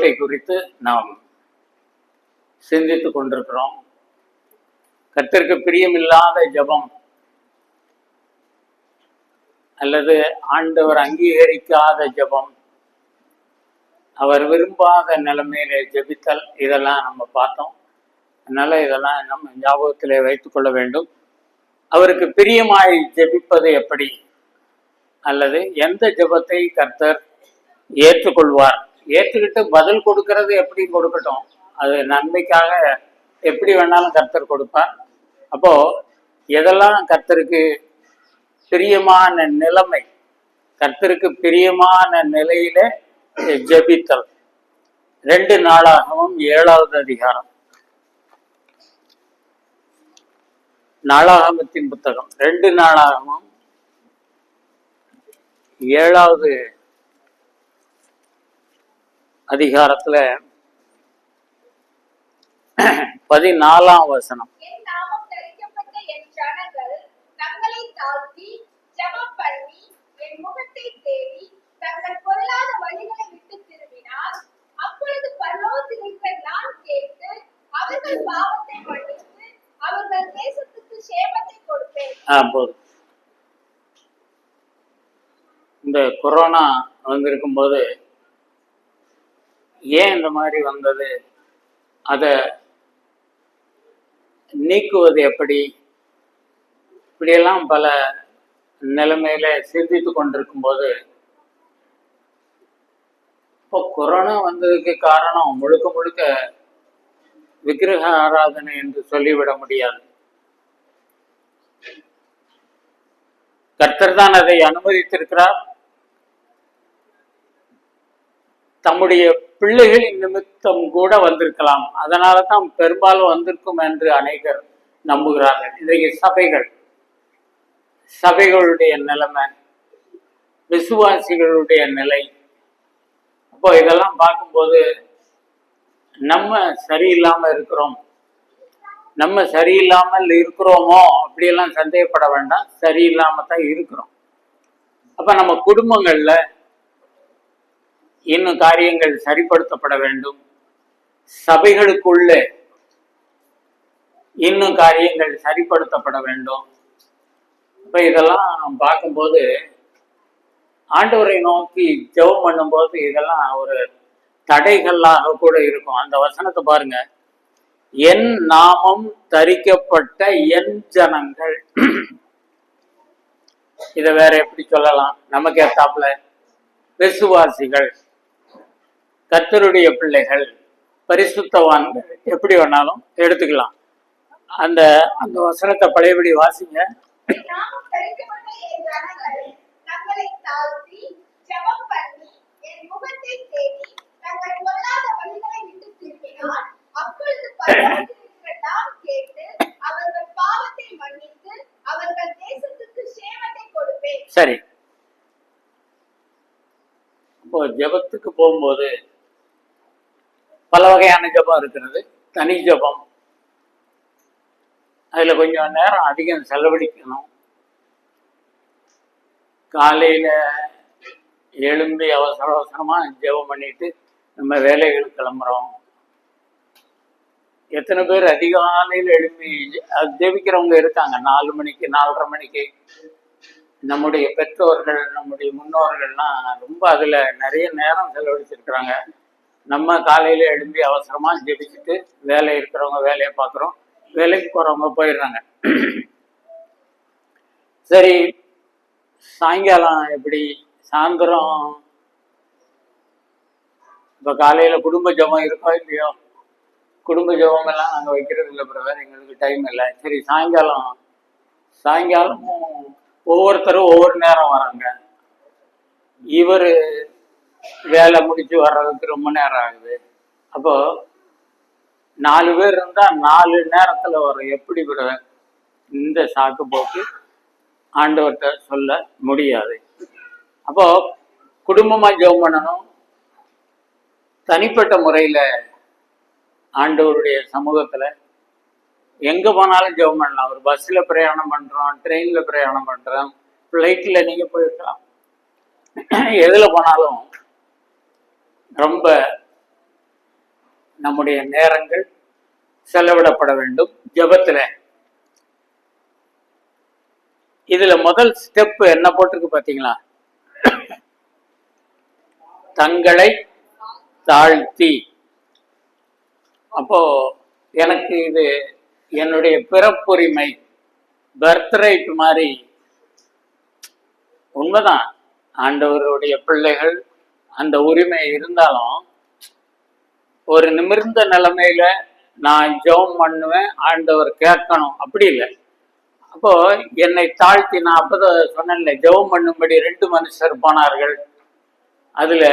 ஜெபத்தை குறித்து நாம் சிந்தித்துக் கொண்டிருக்கிறோம். கர்த்தருக்கு பிரியமில்லாத ஜெபம் அல்லது ஆண்டவர் அங்கீகரிக்காத ஜெபம், அவர் விரும்பாத நிலைமையில ஜெபித்தல், இதெல்லாம் நம்ம பார்த்தோம். அதனால இதெல்லாம் நம்ம ஞாபகத்திலே வைத்துக் கொள்ள வேண்டும். அவருக்கு பிரியமாய் ஜெபிப்பது எப்படி, அல்லது எந்த ஜெபத்தை கர்த்தர் ஏற்றுக்கொள்வார், ஏற்றுக்கிட்டு பதில் கொடுக்கறது எப்படி கொடுக்கட்டும், அது நன்மைக்காக எப்படி வேணாலும் கர்த்தர் கொடுப்பார். அப்போ எதெல்லாம் கர்த்தருக்கு பிரியமான நிலைமை, கர்த்தருக்கு பிரியமான நிலையில ஜெபித்தல். 2 நாளாகமம் 7வது அதிகாரம், நாளாகமத்தின் புத்தகம் 2 நாளாகமம் 7வது அதிகாரத்துல 14ஆம் வசனம். இந்த கொரோனா வந்திருக்கும் போது ஏன் இந்த மாதிரி வந்தது, அதை நீக்குவது எப்படி, இப்படியெல்லாம் பல நிலைமையில சிந்தித்து கொண்டிருக்கும் போது, இப்போ கொரோனா வந்ததுக்கு காரணம் முழுக்க முழுக்க விக்கிரக ஆராதனை என்று சொல்லிவிட முடியாது. கர்த்தர் தான் அதை அனுமதித்திருக்கிறார். தம்முடைய பிள்ளைகளின் நிமித்தம் கூட வந்திருக்கலாம். அதனால தான் பெரும்பாலும் வந்திருக்கும் என்று அநேகர் நம்புகிறார்கள். இன்றைக்கு சபைகளுடைய நிலைமை, விசுவாசிகளுடைய நிலை, அப்போ இதெல்லாம் பார்க்கும்போது நம்ம சரியில்லாமல் இருக்கிறோம், நம்ம சரியில்லாமல் இருக்கிறோமோ அப்படியெல்லாம் சந்தேகப்பட வேண்டாம். சரியில்லாம தான் இருக்கிறோம். அப்ப நம்ம குடும்பங்கள்ல இன்னும் காரியங்கள் சரிப்படுத்தப்பட வேண்டும். சபைகளுக்குள்ளே இன்னும் காரியங்கள் சரிப்படுத்தப்பட வேண்டும். இப்ப இதெல்லாம் பார்க்கும்போது ஆண்டவரை நோக்கி ஜெபம் பண்ணும்போது இதெல்லாம் ஒரு தடைகளாக கூட இருக்கும். அந்த வசனத்தை பாருங்க, என் நாமம் தரிக்கப்பட்ட என் ஜனங்கள். இத வேற எப்படி சொல்லலாம், நமக்கு ஏத்தாப்புல விசுவாசிகள், கர்த்தருடைய பிள்ளைகள், பரிசுத்தவான்கள், எப்படி வேணாலும் எடுத்துக்கலாம். அந்த அந்த வசனத்தை பழையபடி வாசிங்க. சரி, இப்போ ஜெபத்துக்கு போகும்போது பல வகையான ஜெபம் இருக்கிறது. தனி ஜெபம், அதுல கொஞ்சம் நேரம் அதிகம் செலவழிக்கணும். காலையில எழும்பி அவசர அவசரமா ஜெபம் பண்ணிட்டு நம்ம வேலைகள் கிளம்புறோம். எத்தனை பேர் அதிகாலையில் எழுப்பி ஜெபிக்கிறவங்க இருக்காங்க, 4 மணிக்கு 4:30 மணிக்கு. நம்முடைய பெற்றோர்கள், நம்முடைய முன்னோர்கள்லாம் ரொம்ப அதுல நிறைய நேரம் செலவழிச்சிருக்கிறாங்க. நம்ம காலையில எழும்பி அவசரமா ஜெபிச்சுட்டு வேலை இருக்கிறவங்க வேலையை பார்க்குறோம், வேலைக்கு போறவங்க போயிடுறாங்க. சரி, சாயங்காலம் எப்படி, சாயந்தரம் இப்ப காலையில குடும்ப ஜெபம் இருக்கோ இல்லையோ, குடும்ப ஜெபம் எல்லாம் நாங்கள் வைக்கிறது இல்லை பிரதர், எங்களுக்கு டைம் இல்லை. சரி, சாயங்காலமும் ஒவ்வொருத்தரும் ஒவ்வொரு நேரம் வராங்க. இவர் வேலை முடிச்சு வர்றதுக்கு ரொம்ப நேரம் ஆகுது. அப்போ 4 பேர் இருந்தா 4 நேரத்துல வரும். எப்படி பிரதர், இந்த சாக்கு போக்கு ஆண்டவர்கிட்ட சொல்ல முடியாது. அப்போ குடும்பமா ஜெபம் பண்ணணும், தனிப்பட்ட முறையில ஆண்டவருடைய சமூகத்துல எங்க போனாலும் ஜெபம் பண்ணலாம். ஒரு பஸ்ல பிரயாணம் பண்றோம், ட்ரெயின்ல பிரயாணம் பண்றோம், ஃப்ளைட்ல நீங்க போயிருக்கலாம், எதுல போனாலும் ரொம்ப நம்முடைய நேரங்கள் செலவிடப்பட வேண்டும் ஜபத்துல. இதுல முதல் ஸ்டெப் என்ன போட்டிருக்கு பாத்தீங்களா? தங்களை தாழ்த்தி. அப்போ எனக்கு இது என்னுடைய பிறப்புரிமை, பர்த்ரைட் மாதிரி. உண்மைதான், ஆண்டவருடைய பிள்ளைகள் அந்த உரிமை இருந்தாலும் ஒரு நிமிர்ந்த நிலைமையில நான் ஜெபம் பண்ணுவேன், ஆண்டவர் கேட்கணும், அப்படி இல்லை. அப்போ என்னை தாழ்த்தி, நான் அப்பதான் சொன்னேன்ல, ஜெபம் பண்ணும்படி 2 மனுஷர் போனார்கள். அதுல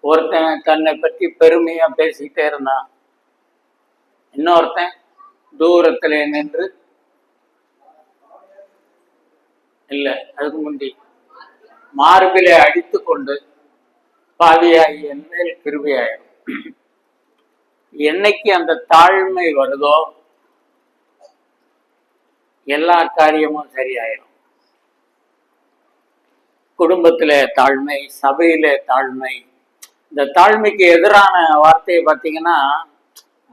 ஒருத்தன் தன்னை பற்றி பெருமையா பேசிக்கிட்டே இருந்தான், இன்னொருத்தன் தூரத்துல நின்று, இல்ல அதுக்கு முந்தி மார்பிலே அடித்து கொண்டு, பாவியாகி என் மேல் கிருபையாயிரும். என்னைக்கு அந்த தாழ்மை வருதோ எல்லா காரியமும் சரியாயிரும். குடும்பத்திலே தாழ்மை, சபையிலே தாழ்மை. இந்த தாழ்மைக்கு எதிரான வார்த்தையை பார்த்தீங்கன்னா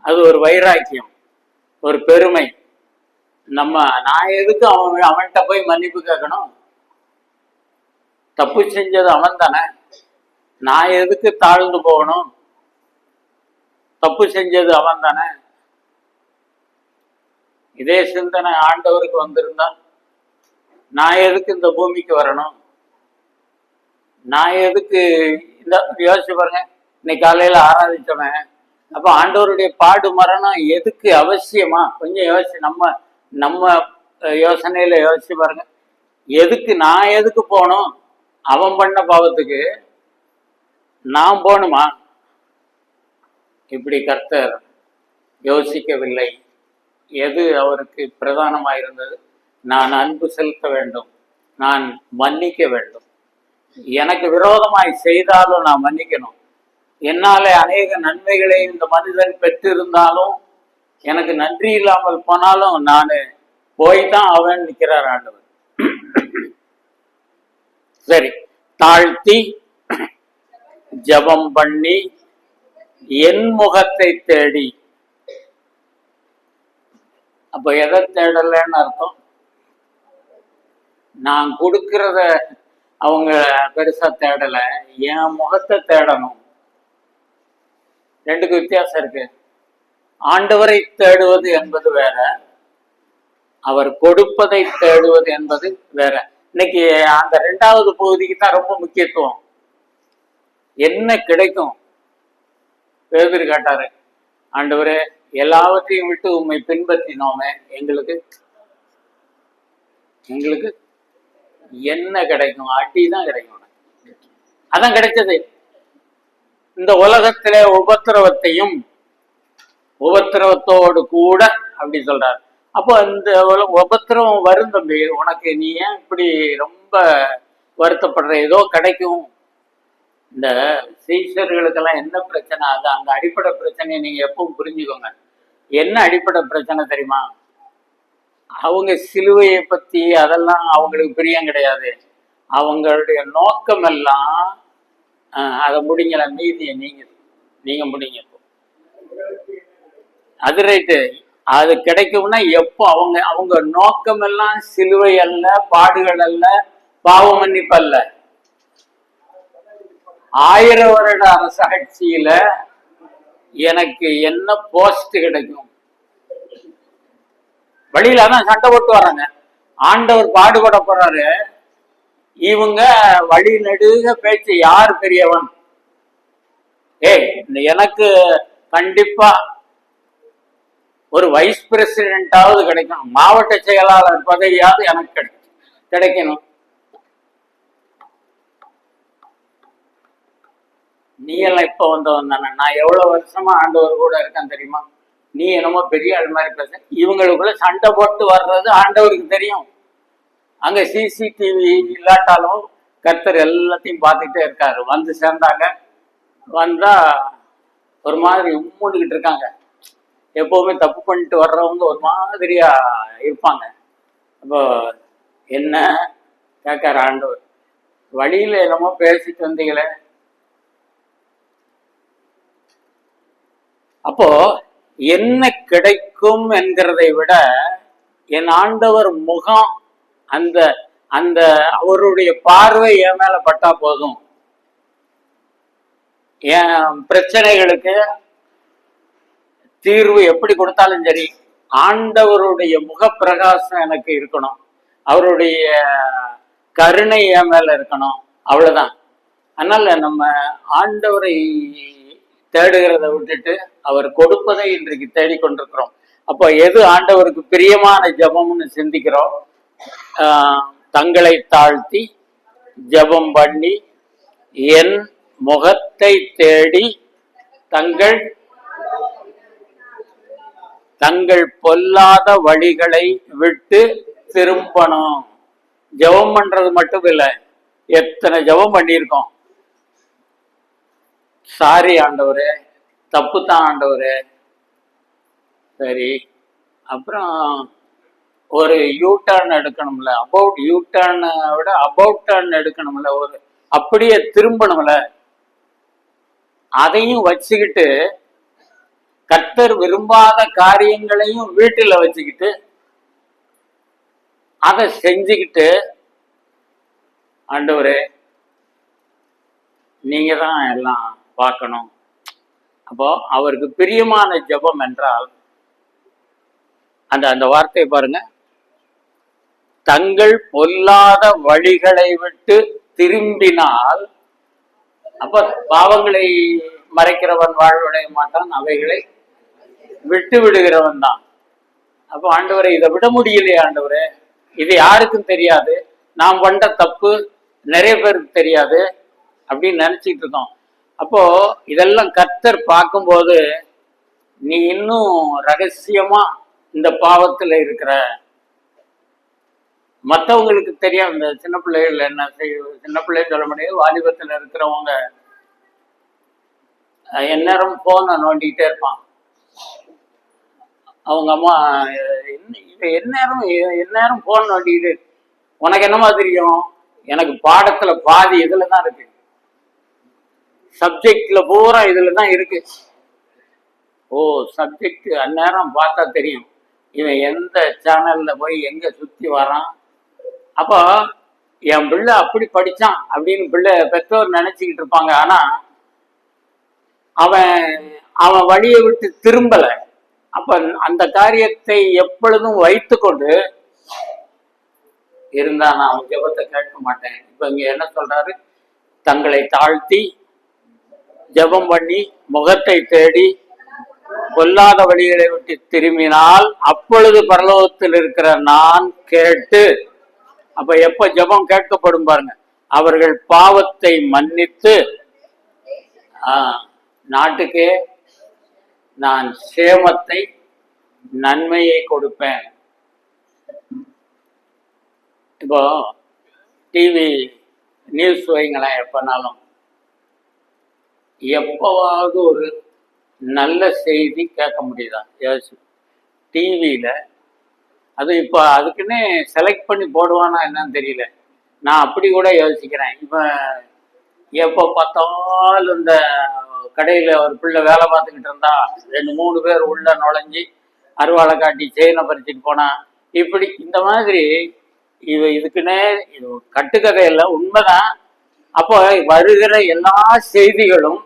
அது ஒரு வைராக்கியம், ஒரு பெருமை. நான் எதுக்கு அவன்கிட்ட போய் மன்னிப்பு கேட்கணும்? தப்பு செஞ்சது அவன் தானே, நான் எதுக்கு தாழ்ந்து போகணும்? தப்பு செஞ்சது அவன் தானே. இதே சிந்தனை ஆண்டவருக்கு வந்திருந்தா நான் எதுக்கு இந்த பூமிக்கு வரணும்? நான் எதுக்கு இந்த யோசிச்சு பாருங்க. இன்னைக்கு காலையில ஆராதிச்சவன், அப்ப ஆண்டவருடைய பாடு மரணம் எதுக்கு அவசியமா? கொஞ்சம் யோசிச்சு நம்ம யோசனையில யோசிச்சு பாருங்க. எதுக்கு நான் எதுக்கு போகணும்? அவன் பண்ண பாவத்துக்கு நான் போகணுமா? இப்படி கர்த்தர் யோசிக்கவில்லை. எது அவருக்கு பிரதானமாயிருந்தது? நான் அன்பு செலுத்த வேண்டும், நான் மன்னிக்க வேண்டும். எனக்கு விரோதமாய் செய்தாலும் நான் மன்னிக்கணும். என்னாலே அநேக நன்மைகளை இந்த மனிதன் பெற்றிருந்தாலும், எனக்கு நன்றி இல்லாமல் போனாலும் நான் போய்தான் அவன் நிற்கிறார் ஆண்டவர். சரி, தாழ்த்தி ஜபம் பண்ணி என் முகத்தை தேடி. அப்ப எதை தேடலன்னு அர்த்தம்? நான் கொடுக்கறத அவங்க பெருசா தேடல, என் முகத்தை தேடணும். 2க்கு வித்தியாசம் இருக்கு. ஆண்டவரை தேடுவது என்பது வேற, அவர் கொடுப்பதை தேடுவது என்பது வேற. இன்னைக்கு அந்த 2வது பகுதிக்கு தான் ரொம்ப முக்கியத்துவம். என்ன கிடைக்கும்? பேதுரு கேட்டாரு, ஆண்டவரே எல்லாவற்றையும் விட்டு உண்மை பின்பற்றினோமே, எங்களுக்கு என்ன கிடைக்கும்? அடிதான் கிடைக்கும். அதான் கிடைச்சது. இந்த உலகத்திலே உபத்திரவத்தையும் உபத்திரவத்தோடு கூட அப்படி சொல்றாரு. அப்போ இந்த உபத்திரவம் வரும் தம்பி, உனக்கு நீ ஏன் இப்படி ரொம்ப வருத்தப்படுற? ஏதோ கிடைக்கும். இந்த சீஷர்களுக்கெல்லாம் என்ன பிரச்சனை? அது அந்த அடிப்படை பிரச்சனையை நீங்க எப்பவும் புரிஞ்சுக்கோங்க. என்ன அடிப்படை பிரச்சனை தெரியுமா? அவங்க சிலுவையை பத்தி அதெல்லாம் அவங்களுக்கு பிரியம் கிடையாது. அவங்களுடைய நோக்கம் எல்லாம் அதை முடிங்கல, நீதியை நீங்க முடிங்க. அது ரைட்டு, அது கிடைக்கும்னா எப்போ? அவங்க நோக்கம் எல்லாம் சிலுவை அல்ல, பாடுகள் அல்ல, பாவ மன்னிப்பு அல்ல. 1000 வருட அரசாட்சியில எனக்கு என்ன போஸ்ட் கிடைக்கும்? வழியில தான் சண்டை போட்டு வராங்க. ஆண்டவர் பாடுபட போறாரு, இவங்க வழி நெடுக பேச்சு, யார் பெரியவன்? எனக்கு கண்டிப்பா ஒரு வைஸ் பிரசிடென்டாவது கிடைக்கும், மாவட்ட செயலாளர் பதவியாவது எனக்கு கிடைக்கணும். நீ எல்லாம் இப்ப வந்தவன் தானே, நான் எவ்வளவு வருஷமா ஆண்டவர் கூட இருக்கேன் தெரியுமா? நீ என்னமோ பெரிய ஆள் மாதிரி பேச. இவங்களுக்குள்ள சண்டை போட்டு வர்றது ஆண்டவருக்கு தெரியும். அங்க சிசிடிவி இல்லாட்டாலும் கர்த்தர் எல்லாத்தையும் பார்த்துக்கிட்டே இருக்காரு. வந்து சேர்ந்தாங்க, வந்தா ஒரு மாதிரி உம்முண்டுகிட்டு இருக்காங்க. எப்பவுமே தப்பு பண்ணிட்டு வர்றவங்க ஒரு மாதிரியா இருப்பாங்க. அப்போ என்ன கேட்காரு ஆண்டவர், வழியில என்னமோ பேசிட்டு வந்தீங்களே, அப்போ என்ன கிடைக்கும் என்கிறதை விட என் ஆண்டவர் முகம், அந்த அந்த அவருடைய பார்வை என் மேல பட்டா போதும். என் பிரச்சனைகளுக்கு தீர்வு எப்படி கொடுத்தாலும் சரி, ஆண்டவருடைய முகப்பிரகாசம் எனக்கு இருக்கணும், அவருடைய கருணை என் மேல இருக்கணும், அவ்வளவுதான். அதனால நம்ம ஆண்டவரை தேடுகிறத விட்டுட்டு அவர் கொடுப்பதை இன்றைக்கு தேடிக்கொண்டிருக்கிறோம். அப்போ எது ஆண்டவருக்கு பிரியமான ஜபம்னு சிந்திக்கிறோம். தங்களை தாழ்த்தி ஜபம் பண்ணி என் முகத்தை தேடி தங்கள் பொல்லாத வழிகளை விட்டு திரும்பணும். ஜபம் பண்றது மட்டும் இல்லை, எத்தனை ஜபம் பண்ணியிருக்கோம். சாரி ஆண்டவரே, தப்பு தான் ஆண்டவரே, சரி, அப்புறம் ஒரு யூ டர்ன் எடுக்கணும்ல, அபவுட் யூ டர்னை விட அபவுட் டர்ன் எடுக்கணும்ல, ஒரு அப்படியே திரும்பணும்ல, அதையும் வச்சுக்கிட்டு கர்த்தர் விரும்பாத காரியங்களையும் வீட்டுல வச்சுக்கிட்டு அதை செஞ்சுக்கிட்டு, ஆண்டவரே நீங்க தான் எல்லாம் பார்க்கணும். அப்போ அவருக்கு பிரியமான ஜெபம் என்றால் அந்த வார்த்தையை பாருங்க, தங்கள் பொல்லாத வழிகளை விட்டு திரும்பினால். அப்ப பாவங்களை மறைக்கிறவன் வாழ்வடைய மாட்டான், அவைகளை விட்டு விடுகிறவன் தான். அப்போ ஆண்டவரை இதை விட முடியலையே ஆண்டவரே, இது யாருக்கும் தெரியாது, நாம் பண்ற தப்பு நிறைய பேருக்கு தெரியாது அப்படின்னு நினைச்சிட்டு இருக்கோம். அப்போ இதெல்லாம் கர்த்தர் பார்க்கும்போது, நீ இன்னும் ரகசியமா இந்த பாவத்துல இருக்கிற, மற்றவங்களுக்கு தெரியும். இந்த சின்ன பிள்ளைகள் என்ன செய்யும், சின்ன பிள்ளைன்னு சொல்ல முடியாது, வாலிபத்தில் இருக்கிறவங்க எந்நேரம் போனை நோண்டிக்கிட்டே இருப்பான். அவங்க அம்மா எந்நேரம் போன் நோண்டிக்கிட்டு, உனக்கு என்னமா தெரியும், எனக்கு பாடத்துல பாதி இதுல தான் இருக்கு, சப்ஜெக்ட்ல பூரா இதுல தான் இருக்கு. ஓ, சப்ஜெக்ட் அந்நேரம் பார்த்தா தெரியும் இவன் எந்த சேனல்ல போய் எங்க சுத்தி வரான். அப்போ என் பிள்ளை அப்படி படிச்சான் அப்படின்னு பிள்ளை பெற்றோர் நினைச்சுக்கிட்டு இருப்பாங்க. ஆனா அவன் வழியை விட்டு திரும்பல. அப்ப அந்த காரியத்தை எப்பொழுதும் வைத்து கொண்டு இருந்தா நான் அவன் ஜெபத்தை கேட்க மாட்டேன். இப்ப இங்க என்ன சொல்றாரு, தங்களை தாழ்த்தி ஜெபம் பண்ணி முகத்தை தேடி பொல்லாத வழிகளை விட்டு திரும்பினால் அப்பொழுது பரலோகத்தில் இருக்கிற நான் கேட்டு. அப்ப எப்ப ஜெபம் கேட்கப்படும் பாருங்க, அவர்கள் பாவத்தை மன்னித்து நாட்டுக்கே நான் சேமத்தை நன்மையை கொடுப்பேன். இப்போ டிவி நியூஸ் வைங்களேன், எப்பனாலும் எப்பவாவது ஒரு நல்ல செய்தி கேட்க முடியுதா? யோசி, டிவியில அது இப்போ அதுக்குன்னே செலக்ட் பண்ணி போடுவானா என்னன்னு தெரியல. நான் அப்படி கூட யோசிக்கிறேன். இப்போ எப்போ பார்த்தாலும் இந்த கடையில் ஒரு பிள்ளை வேலை பார்த்துக்கிட்டு இருந்தா 2-3 பேர் உள்ள நுழைஞ்சி அருவாளை காட்டி செயினை பறிச்சுட்டு போனா, இப்படி இந்த மாதிரி இதுக்குன்னே இது கட்டுக்கதை இல்லை, உண்மைதான். அப்போ வருகிற எல்லா செய்திகளும்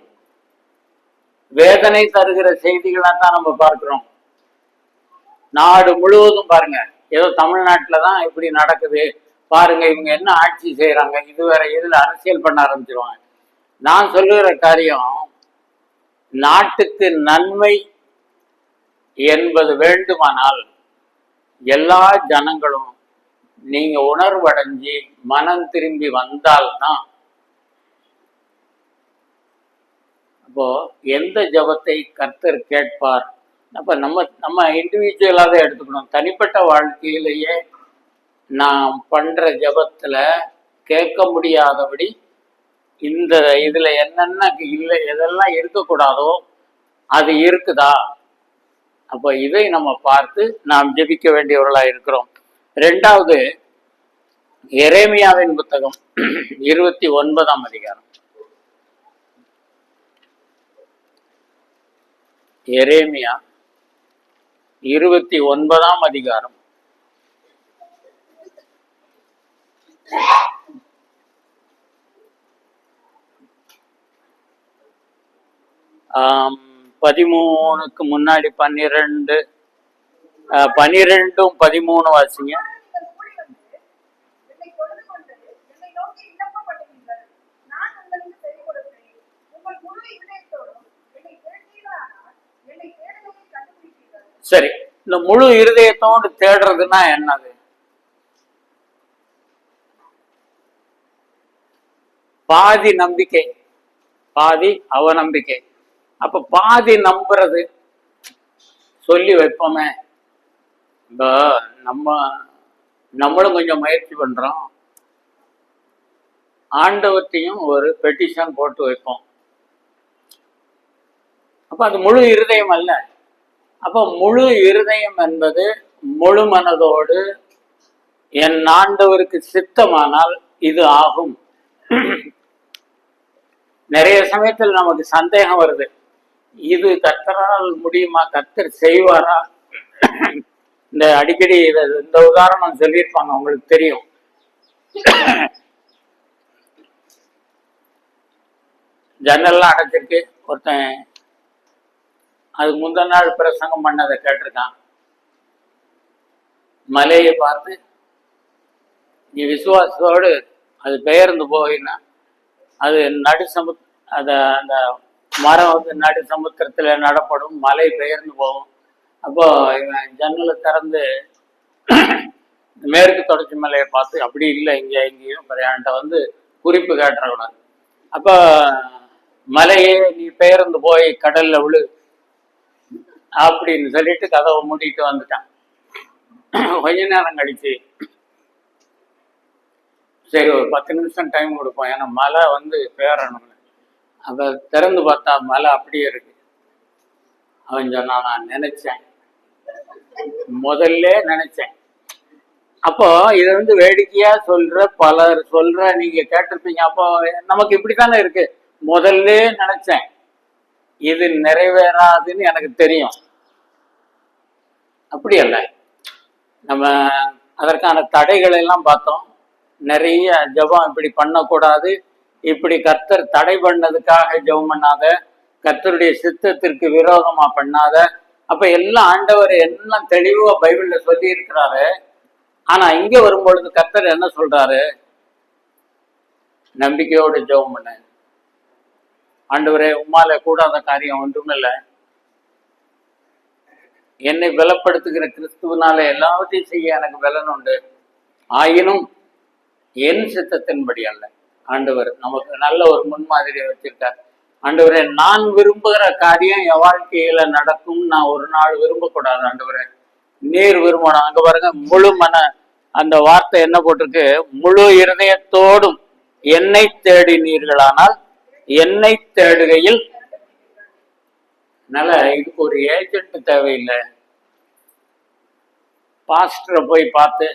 வேதனை தருகிற செய்திகளாக தான் நம்ம பார்க்கிறோம். நாடு முழுவதும் பாருங்க, ஏதோ தமிழ்நாட்டில தான் இப்படி நடக்குது பாருங்க, இவங்க என்ன ஆட்சி செய்யறாங்க, இது வேற, இதுல அரசியல் பண்ண ஆரம்பிச்சிருவாங்க. நான் சொல்லுகிற காரியம், நாட்டுக்கு நன்மை என்பது வேண்டுமானால் எல்லா ஜனங்களும் நீங்க உணர்வடைஞ்சி மனம் திரும்பி வந்தால்தான். அப்போ எந்த ஜபத்தை கர்த்தர் கேட்பார்? அப்ப நம்ம இண்டிவிஜுவலா தான் எடுத்துக்கணும். தனிப்பட்ட வாழ்க்கையிலேயே நாம் பண்ற ஜபத்துல கேட்க முடியாதபடி இந்த இதுல என்னென்ன இல்லை, எதெல்லாம் இருக்கக்கூடாதோ அது இருக்குதா? அப்போ இதை நம்ம பார்த்து நாம் ஜெபிக்க வேண்டியவர்களா இருக்கிறோம். 2வது எரேமியாவின் புத்தகம் 29ஆம் அதிகாரம். எரேமியா 29ஆம் அதிகாரம் 13க்கு முன்னாடி 12 12 13 வாசிங்க. சரி, இந்த முழு இருதயத்தோடு தேடுறதுன்னா என்னது? பாதி நம்பிக்கை, பாதி அவநம்பிக்கை. அப்ப பாதி நம்புறது, சொல்லி வைப்போமே, இப்போ நம்மளும் கொஞ்சம் முயற்சி பண்றோம், ஆண்டவற்றையும் ஒரு பெட்டிஷன் போட்டு வைப்போம். அப்ப அது முழு இருதயம் அல்ல. அப்ப முழு இருதயம் என்பது முழு மனதோடு என் ஆண்டவருக்கு சித்தமானால் இது ஆகும். நிறைய சமயத்தில் நமக்கு சந்தேகம் வருது, இது கர்த்தரால் முடியுமா, கர்த்தர் செய்வாரா? இந்த அடிக்கடி இந்த உதாரணம் சொல்லியிருப்பாங்க, உங்களுக்கு தெரியும். ஜன்னல்லாம் அடைச்சிருக்கு, ஒருத்தன் அதுக்கு முந்தின நாள் பிரசங்கம் பண்ணதை கேட்டிருக்கான். மலையை பார்த்து நீ விசுவாசத்தோடு அது பெயர்ந்து போயின்னா அது அந்த மரம் வந்து நடு சமுத்திரத்துல நடப்படும், மலை பெயர்ந்து போகும். அப்போ இவன் ஜன்னலை திறந்து மேற்கு தொடர்ச்சி மலையை பார்த்து, அப்படி இல்லை இங்கே எங்கேயும் என்கிட்ட வந்து குறிப்பு காட்டுறக்கூடாது. அப்போ மலையே நீ பெயர்ந்து போய் கடல்ல விழு அப்படின்னு சொல்லிட்டு கதவை மூடிட்டு வந்துட்டான். கொஞ்ச நேரம் கழிச்சு, சரி ஒரு 10 நிமிஷம் டைம் கொடுப்போம், ஏன்னா மலை வந்து பெயரணும். அப்ப திறந்து பார்த்தா மலை அப்படியே இருக்கு. அவன் சொன்னா, நான் நினைச்சேன், முதல்ல நினைச்சேன். அப்போ இதை வந்து வேடிக்கையா பலர் நீங்க கேட்டிருப்பீங்க. அப்போ நமக்கு இப்படித்தானே இருக்கு, முதல்ல நினைச்சேன், இது நிறைவேறாதுன்னு எனக்கு தெரியும். அப்படி அல்ல, நம்ம அதற்கான தடைகளை எல்லாம் பார்த்தோம். நிறைய ஜெபம் இப்படி பண்ணக்கூடாது, இப்படி கர்த்தர் தடை பண்ணதுக்காக ஜெபம் பண்ணாத, கர்த்தருடைய சித்தத்திற்கு விரோதமா பண்ணாத. அப்ப எல்லாம் ஆண்டவர் எல்லாம் தெளிவா பைபிள்ல சொல்லி இருக்கிறாரு. ஆனா இங்க வரும்பொழுது கர்த்தர் என்ன சொல்றாரு? நம்பிக்கையோடு ஜெபம் பண்ண. ஆண்டவரே, உம்மால கூடாத காரியம் ஒன்றுமில்லை, என்னை பலப்படுத்துகிற கிறிஸ்துவனால எல்லாவற்றையும் செய்ய எனக்கு பலன் உண்டு, ஆயினும் என் சித்தத்தின்படி அல்ல. ஆண்டவர் நமக்கு நல்ல ஒரு முன்மாதிரியை வச்சிருக்கார். ஆண்டவரே, நான் விரும்புகிற காரியம் என் வாழ்க்கையில நடக்கும், நான் ஒரு நாள் விரும்பக்கூடாது. ஆண்டவரே, நீர் விரும்பணும். அங்க பாருங்க, முழு மன, அந்த வார்த்தை என்ன போட்டிருக்கு? முழு இருதயத்தோடும் என்னை தேடினீர்களானால் என்னை தேடுகையில். அதனால இதுக்கு ஒரு ஏஜென்ட் தேவையில்லை. பாஸ்டரை போய் பார்த்து,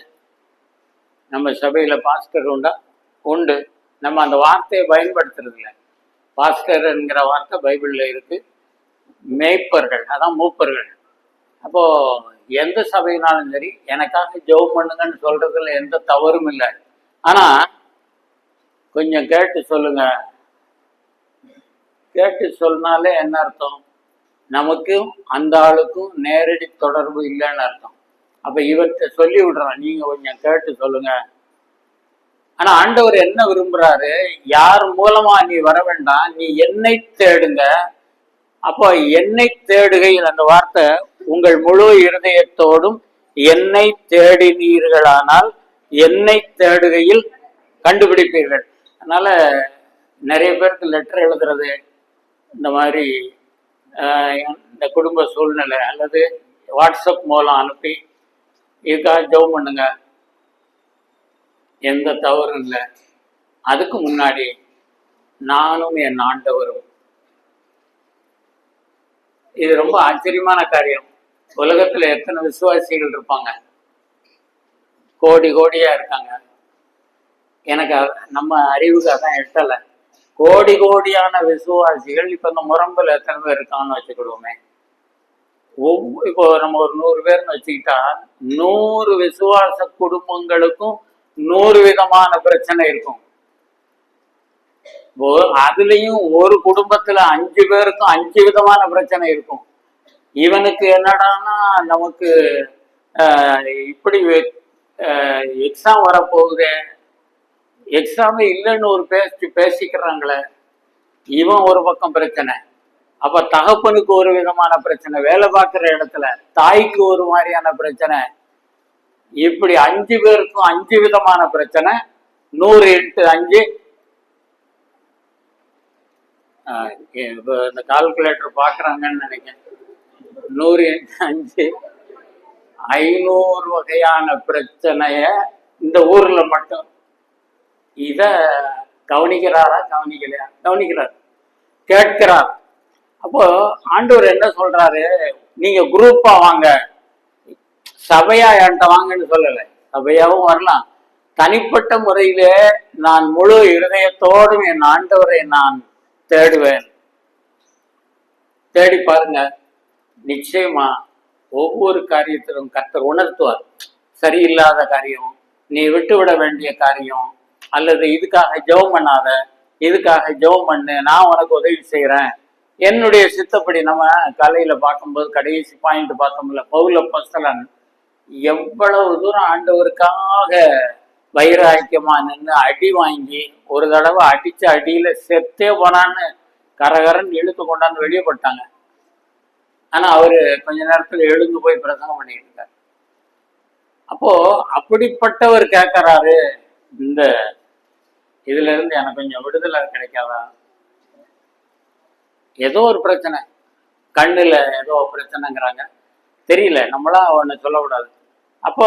நம்ம சபையில பாஸ்டர் உண்டு, நம்ம அந்த வார்த்தையை பயன்படுத்துறது இல்லை. பாஸ்டர் என்கிற வார்த்தை பைபிள்ல இருக்கு. மேய்ப்பர்கள், அதான் மூப்பர்கள். அப்போ எந்த சபையினாலும் சரி, எனக்காக ஜெபம் பண்ணுங்கன்னு சொல்றதுல எந்த தவறும் இல்லை. ஆனா கொஞ்சம் கேட்டு சொல்லுங்க. கேட்டு சொன்னாலே என்ன அர்த்தம்? நமக்கும் அந்த ஆளுக்கும் நேரடி தொடர்பு இல்லைன்னு அர்த்தம். அப்ப இவர்கிட்ட சொல்லி விடுறான், நீங்க கொஞ்சம் கேட்டு சொல்லுங்க. ஆனா ஆண்டவர் என்ன விரும்புறாரு? யார் மூலமா நீ வர வேண்டாம், நீ என்னை தேடுங்க. அப்போ என்னை தேடுகையில், அந்த வார்த்தை, உங்கள் முழு இருதயத்தோடும் என்னை தேடினீர்களானால் என்னை தேடுகையில் கண்டுபிடிப்பீர்கள். அதனால நிறைய பேருக்கு லெட்டர் எழுதுறது, இந்த மாதிரி இந்த குடும்ப சூழ்நிலை அல்லது வாட்ஸ்அப் மூலம் அனுப்பி இதுக்காக ஜெபம் பண்ணுங்க, எந்த தவறும் இல்லை. அதுக்கு முன்னாடி நானும் என் ஆண்டவரும். இது ரொம்ப ஆச்சரியமான காரியம். உலகத்துல எத்தனை விசுவாசிகள் இருப்பாங்க? கோடி கோடியா இருக்காங்க. எனக்கு நம்ம அறிவுக்கு அதான் எட்டலை. கோடி கோடியான விசுவாசிகள் இப்ப இந்த முரம்பில் எத்தனை பேர் இருக்கான்னு வச்சுக்கிடுவோமே. இப்போ நம்ம ஒரு 100 பேர்னு வச்சுக்கிட்டா 100 விசுவாச குடும்பங்களுக்கும் 100 விதமான பிரச்சனை இருக்கும். அதுலயும் ஒரு குடும்பத்துல 5 பேருக்கும் 5 விதமான பிரச்சனை இருக்கும். இவனுக்கு என்னடான்னா நமக்கு இப்படி எக்ஸாம் வரப்போகுது, எக்ஸாமே இல்லைன்னு ஒரு பேசிக்கிறாங்களே, இவன் ஒரு பக்கம் பிரச்சனை. அப்ப தகப்பனுக்கு ஒரு விதமான பிரச்சனை, வேலை பார்க்குற இடத்துல தாய்க்கு ஒரு மாதிரியான பிரச்சனை, இப்படி 5 பேருக்கும் 5 விதமான பிரச்சனை. 100 × 5 இப்போ இந்த கால்குலேட்டர் பார்க்குறாங்கன்னு நினைக்கிறேன். 100 × 5 500 வகையான பிரச்சனைய இந்த ஊர்ல மட்டும். இத கவனிக்கிறாரா கவனிக்கலையா? கவனிக்கிறார், கேட்கிறார். அப்போ ஆண்டவர் என்ன சொல்றாரு, நீங்க குரூப்பா வாங்க, சபையா என்கிட்ட வாங்கன்னு சொல்லலை. சபையாவும் வரலாம், தனிப்பட்ட முறையிலே நான் முழு இருதயத்தோடும் என் ஆண்டவரை நான் தேடுவேன். தேடி பாருங்க, நிச்சயமா ஒவ்வொரு காரியத்திலும் கர்த்தர் உணர்த்துவார். சரியில்லாத காரியம், நீ விட்டுவிட வேண்டிய காரியம், அல்லது இதுக்காக ஜெபம் பண்ணாத, இதுக்காக ஜெபம் பண்ணு, நான் உனக்கு உதவி செய்யறேன், என்னுடைய சித்தப்படி. நம்ம காலையில பார்க்கும்போது கடைசி பாயிண்ட் பார்த்தோம்ல, பவுல் அப்போஸ்தலன் எவ்வளவு தூரம் ஆண்டவருக்காக வைராக்கியமா நின்று அடி வாங்கி, ஒரு தடவை அடிச்ச அடியில செத்தே போனான்னு கரகரன்னு இழுத்து கொண்டாந்து வெளியே போட்டாங்க. ஆனா அவரு கொஞ்ச நேரத்துல எழுந்து போய் பிரசங்கம் பண்ணிட்டு இருக்காரு. அப்போ அப்படிப்பட்டவர் கேட்கறாரு, இந்த இதுல இருந்து எனக்கு கொஞ்சம் விடுதலை கிடைக்காதா? ஏதோ ஒரு பிரச்சனை, கண்ணுல ஏதோ பிரச்சனைங்கிறாங்க, தெரியல, நம்மளா ஒண்ணு சொல்லக்கூடாது. அப்போ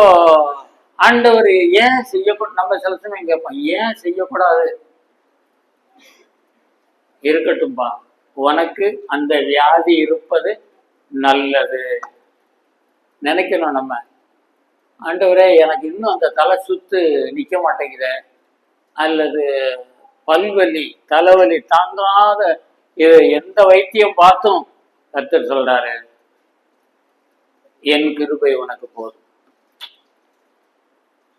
ஆண்டவர் ஏன் செய்யக்கூடாது? நம்ம சில சமயம் கேட்போம், ஏன் செய்யக்கூடாது? இருக்கட்டும்பா, உனக்கு அந்த வியாதி இருப்பது நல்லது நினைக்கணும் நம்ம. ஆண்டவரே, எனக்கு இன்னும் அந்த தலை சுத்து நிக்க மாட்டேங்குத, அல்லது பல்வலி தலைவலி தாங்காத, எந்த வைத்தியம் பார்த்தும் கர்த்தர் சொல்றாரு, என் கிருபை உனக்கு போதும்.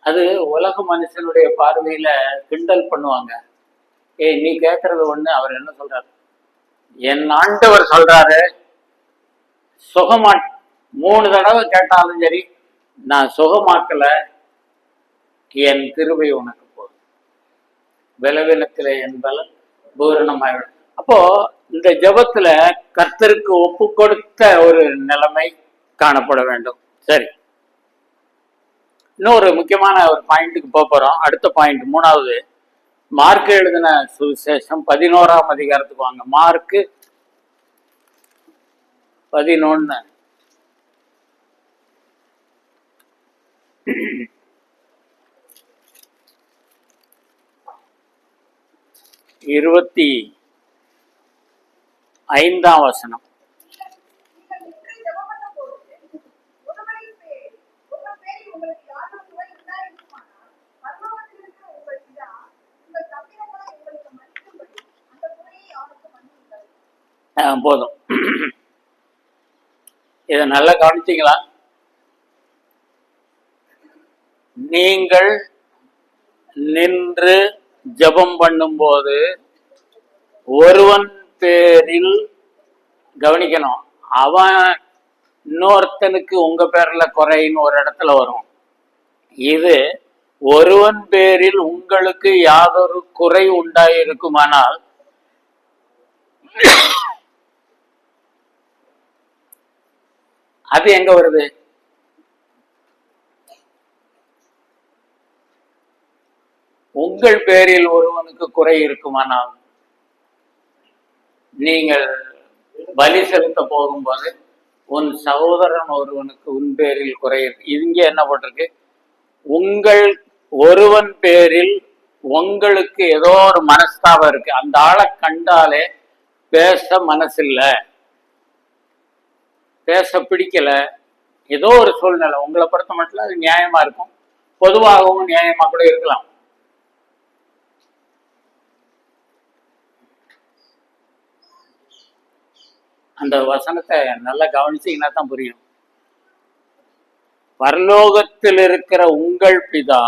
அது உலக மனுஷனுடைய பார்வையில கிண்டல் பண்ணுவாங்க. நீ கேட்கறது ஒண்ணு, அவர் என்ன சொல்றாரு, என் ஆண்டவர் சொல்றாரு, சுகமா 3 தடவை கேட்டாலும் சரி, நான் சுகமாக்கல, என் கிருபை உனக்கு போதும், பலவீனத்தில என் பலன் பூரணமாயிடும். அப்போ இந்த ஜெபத்துல கர்த்தருக்கு ஒப்பு கொடுத்த ஒரு நிலைமை காணப்பட வேண்டும். சரி, இன்னொரு முக்கியமான ஒரு பாயிண்ட்டுக்கு போறோம். அடுத்த பாயிண்ட், 3வது, மார்க் எழுதின சுவிசேஷம் 11ஆம் அதிகாரத்துக்கு வாங்க. மார்க் 11 25ஆம் வசனம். போதும், இதை நல்லா கவனிச்சிங்களா? நீங்கள் நின்று ஜெபம் பண்ணும்போது ஒருவன் பேரில் கவனிக்கணும், அவன் இன்னொருத்தனுக்கு உங்க பேர்ல குறைன்னு ஒரு இடத்துல வரும். இது ஒருவன் பேரில் உங்களுக்கு யாதொரு குறை உண்டாயிருக்குமானால் அது எங்க வருது? உங்கள் பேரில் ஒருவனுக்கு குறை இருக்குமானால், நீங்கள் பலி செலுத்த போகும்போது உன் சகோதரன் ஒருவனுக்கு உன் பேரில் குறை இருக்கு. இங்க என்ன போட்டிருக்கு? உங்கள் ஒருவன் பேரில் உங்களுக்கு ஏதோ ஒரு மனஸ்தாபம் இருக்கு, அந்த ஆளை கண்டாலே பேச மனசில்ல, பேச பிடிக்கல, ஏதோ ஒரு சூழ்நிலை. உங்களை பொறுத்த மட்டும் அது நியாயமா இருக்கும், பொதுவாகவும் நியாயமா கூட இருக்கலாம். அந்த வசனத்தை நல்லா கவனிச்சீங்கன்னா தான் புரியும். பரலோகத்தில் இருக்கிற உங்கள் பிதா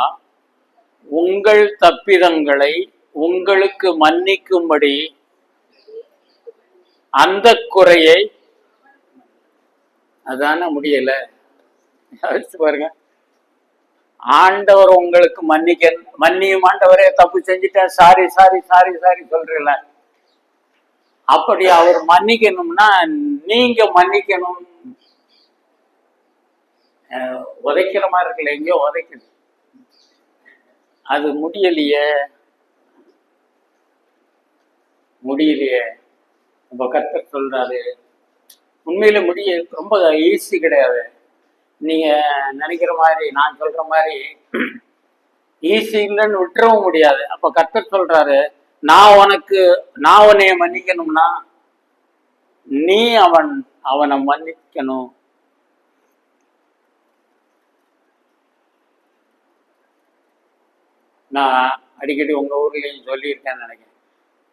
உங்கள் தப்பிதங்களை உங்களுக்கு மன்னிக்கும்படி அந்த குறையை, அதான முடியல, பாருங்க. ஆண்டவர் உங்களுக்கு மன்னியும் ஆண்டவரே தப்பு செஞ்சுட்டேன், சாரி சாரி சாரி சாரி சொல்றீங்கள, அப்படி அவர் மன்னிக்கணும்னா நீங்க மன்னிக்கணும். உதைக்கிற மாதிரி இருக்குல்ல, எங்கேயோ உதைக்குது, அது முடியலையே. இப்ப கர்த்தர் சொல்றாரு, உண்மையில ரொம்ப ஈஸி கிடையாது. நீங்க நினைக்கிற மாதிரி, நான் சொல்ற மாதிரி ஈஸி இல்லைன்னு விட்டுறவும் முடியாது. அப்ப கர்த்தர் சொல்றாரு, நான் உன்னைய மன்னிக்கணும்னா நீ அவனை மன்னிக்கணும். நான் அடிக்கடி உங்க ஊர்லயும் சொல்லியிருக்கேன்னு நினைக்கிறேன்.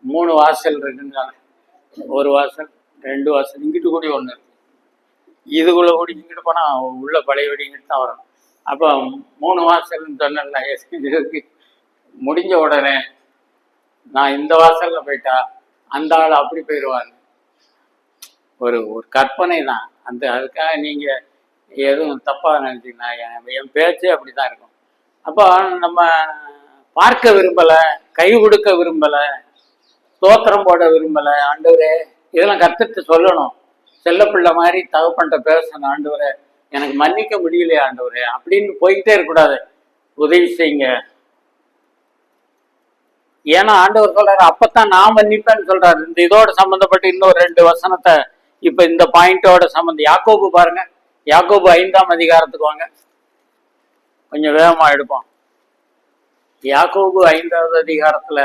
3 வாசல் இருக்குன்னு, ஒரு வாசல் 2 வாசல், இங்கிட்டு கூடி ஒன்று இருக்கு, இதுக்குள்ள கூடி இங்கிட்டு போனா உள்ள பழைய வீடு இங்கிட்டு தான் வரும். அப்போ 3 வாசல்னு சொன்னேன்ல, இதுக்கு முடிஞ்ச உடனே நான் இந்த வாசல்ல போயிட்டா அந்த ஆள் அப்படி போயிடுவாங்க. ஒரு கற்பனை தான் அந்த. அதுக்காக நீங்க எதுவும் தப்பா நினைச்சீங்கன்னா, என் பேச்சே அப்படிதான் இருக்கும். அப்போ நம்ம பார்க்க விரும்பல, கை கொடுக்க விரும்பல, ஸ்தோத்திரம் போட விரும்பல. ஆண்டவரே, இதெல்லாம் கத்துட்டு சொல்லணும். செல்ல பிள்ளை மாதிரி தகப்பன்ட்ட பேசணும். ஆண்டவரே, எனக்கு மன்னிக்க முடியலையா ஆண்டவரே அப்படின்னு போய்கிட்டே இருக்கக்கூடாது. உதவி செய்யுங்க. ஏன்னா ஆண்டவர் சொல்றாரு, அப்பத்தான் நான் மன்னிப்பேன்னு சொல்றாரு. இந்த இதோட சம்பந்தப்பட்டு இன்னொரு 2 வசனத்தை இப்ப இந்த பாயிண்டோட சம்பந்தம். யாக்கோபு பாருங்க, யாக்கோபு 5ஆம் அதிகாரத்துக்கு வாங்க, கொஞ்சம் வேகமா எடுப்போம். யாக்கோபு 5வது அதிகாரத்துல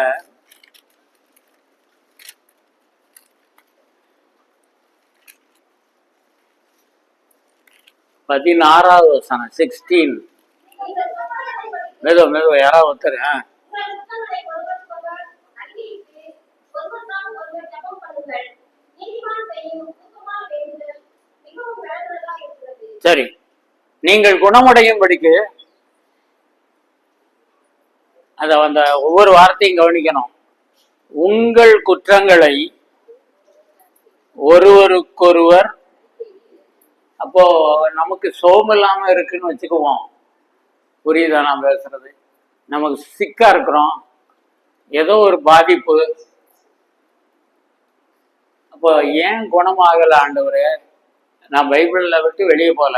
16வது வசனம், 16. மெதுவா யாராவது ஒருத்தர். சரி, நீங்கள் குணமடையும்படிக்கு, அந்த ஒவ்வொரு வார்த்தையும் கவனிக்கணும். உங்கள் குற்றங்களை ஒருவருக்கொருவர், அப்போ நமக்கு சோகம் இல்லாம இருக்குன்னு வச்சுக்குவோம். புரியுதா நான் பேசுறது? நமக்கு சிக்கா இருக்கிறோம், ஏதோ ஒரு பாதிப்பு. அப்போ ஏன் குணமாகல ஆண்டவரே? நான் பைபிள்ல விட்டு வெளியே போல.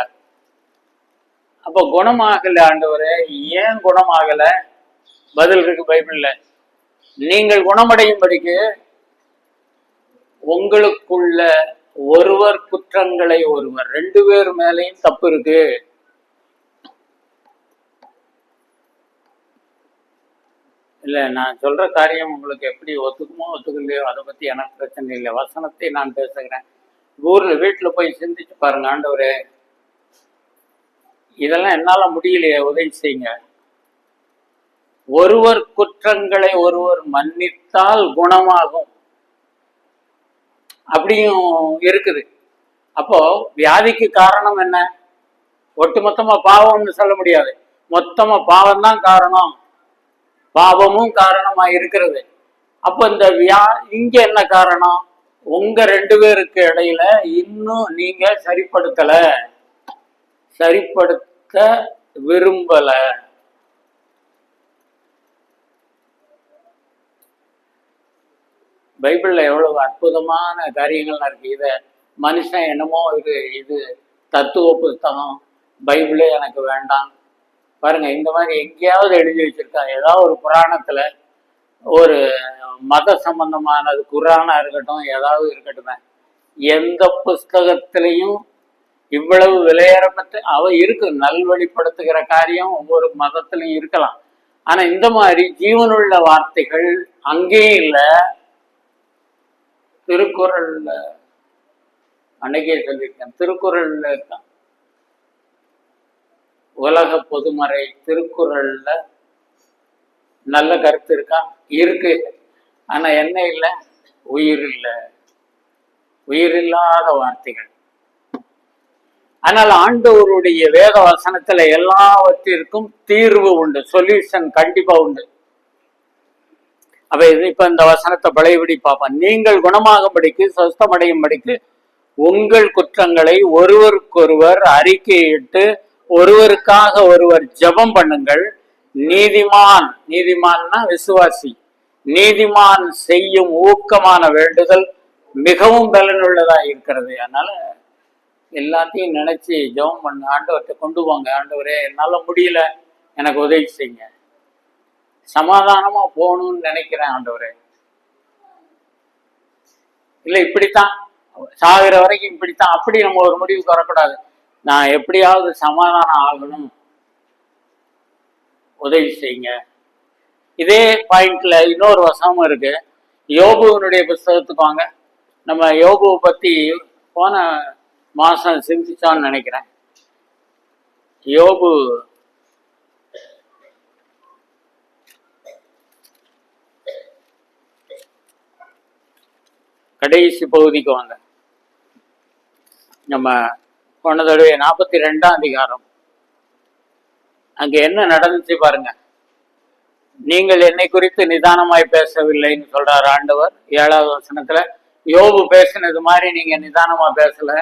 அப்போ குணமாகல ஆண்டவரே, ஏன் குணமாகல? பதில் இருக்கு பைபிள்ல. நீங்கள் குணமடையும்படிக்கு உங்களுக்குள்ள ஒருவர் குற்றங்களை ஒருவர், 2 பேர் மேலேயும் தப்பு இருக்கு. இல்ல, நான் சொல்ற காரியம் உங்களுக்கு எப்படி ஒத்துக்குமோ ஒத்துக்கலையோ அதை பத்தி எனக்கு பிரச்சனை இல்லை. வசனத்தை நான் பேசுகிறேன். வீட்டுல போய் சிந்திச்சு பாருங்க. ஆண்டவரே, இதெல்லாம் என்னால முடியலையே, உதவி செய்யுங்க. ஒருவர் குற்றங்களை ஒருவர் மன்னித்தால் குணமாகும், அப்படியும் இருக்குது. அப்போ வியாதிக்கு காரணம் என்ன? ஒட்டுமொத்தமா பாவம்னு சொல்ல முடியாது. மொத்தமா பாவம் தான் காரணம், பாவமும் காரணமா இருக்கிறது. அப்போ இந்த இங்க என்ன காரணம்? உங்க 2 பேருக்கு இடையில இன்னும் நீங்க சரிப்படுத்த விரும்பல. பைபிள்ல எவ்வளவு அற்புதமான காரியங்கள்லாம் இருக்கு. இத மனுஷன் என்னமோ இது தத்துவ புத்தகம், பைபிளே எனக்கு வேண்டாம். பாருங்க, இந்த மாதிரி எங்கேயாவது எழுதி வச்சிருக்கா? ஏதாவது ஒரு புராணத்துல, ஒரு மத சம்பந்தமானது, குரானா இருக்கட்டும், ஏதாவது இருக்கட்டும், எந்த புஸ்தகத்திலையும் இவ்வளவு விலையேறப்பட்டு இருக்கு. நல்வழிப்படுத்துகிற காரியம் ஒவ்வொரு மதத்திலையும் இருக்கலாம். ஆனா இந்த மாதிரி ஜீவனுள்ள வார்த்தைகள் அங்கேயும் இல்லை. திருக்குறள்ல அன்னைக்கே சொல்லியிருக்கேன், திருக்குறள்ல இருக்கான். உலக பொதுமறை திருக்குறள்ல நல்ல கருத்து இருக்கா? இருக்கு. ஆனா என்ன இல்லை? உயிர் இல்லை. உயிரில்லாத வார்த்தைகள். ஆனால் ஆண்டவருடைய வேத வசனத்துல எல்லாவற்றிற்கும் தீர்வு உண்டு, சொல்யூஷன் கண்டிப்பா உண்டு. அப்ப இப்ப இந்த வசனத்தை பழையபடி பார்ப்போம். நீங்கள் குணமாகும்படிக்கு, சொஸ்தமடையும்படிக்கு உங்கள் குற்றங்களை ஒருவருக்கொருவர் அறிக்கையிட்டு ஒருவருக்காக ஒருவர் ஜெபம் பண்ணுங்கள். நீதிமான்னா விசுவாசி, நீதிமான் செய்யும் ஊக்கமான வேண்டுதல் மிகவும் பலனுள்ளதா இருக்கிறது. அதனால எல்லாத்தையும் நினைச்சு ஜெபம் பண்ண, ஆண்டவர்கிட்ட கொண்டு போங்க. ஆண்டவரே, என்னால முடியல, எனக்கு உதவி செய்யுங்க, சமாதானமா போகணும்னு நினைக்கிறேன் ஆண்டவரே, இல்லை இப்படித்தான் சாகிற வரைக்கும் இப்படித்தான், அப்படி நம்ம ஒரு முடிவுக்கு வரக்கூடாது, நான் எப்படியாவது சமாதானம் ஆகணும், உதவி செய்யுங்க. இதே பாயிண்ட்ல இன்னொரு வசனமும் இருக்கு. யோபுவனுடைய புஸ்தகத்துக்கு வாங்க. நம்ம யோபுவை பத்தி போன மாசம் சிந்திச்சோன்னு நினைக்கிறேன். யோபு கடைசி பகுதிக்கு வாங்க. நம்ம போன தடவை 42ஆம் அதிகாரம், அங்க என்ன நடந்துச்சு பாருங்க. நீங்கள் என்னை குறித்து நிதானமாய் பேசவில்லைன்னு சொல்றாரு ஆண்டவர் 7வது வசனத்துல. யோபு பேசினது மாதிரி நீங்க நிதானமா பேசல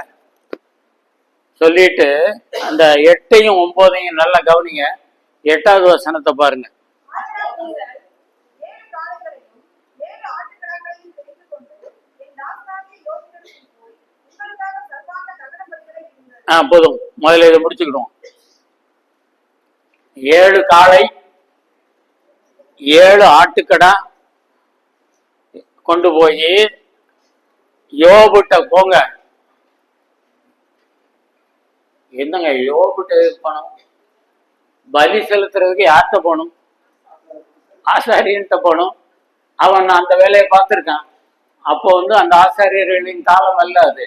சொல்லிட்டு, அந்த 8ஐயும் 9ஐயும் நல்லா கவனிங்க. 8வது வசனத்தை பாருங்க. போதும், முதல்ல இதை முடிச்சுக்கிடுவோம். 7 காளை 7 ஆட்டுக்கடா கொண்டு போய் யோபுட்ட போங்க. என்னங்க யோபுட்ட போனோம்? பலி செலுத்துறதுக்கு யார்கிட்ட போகணும்? ஆசாரியன்ட்ட போகணும். அவன் அந்த வேலையை பார்த்துருக்கான். அப்போ அந்த ஆசாரியர்களின் காலம் அல்ல அது,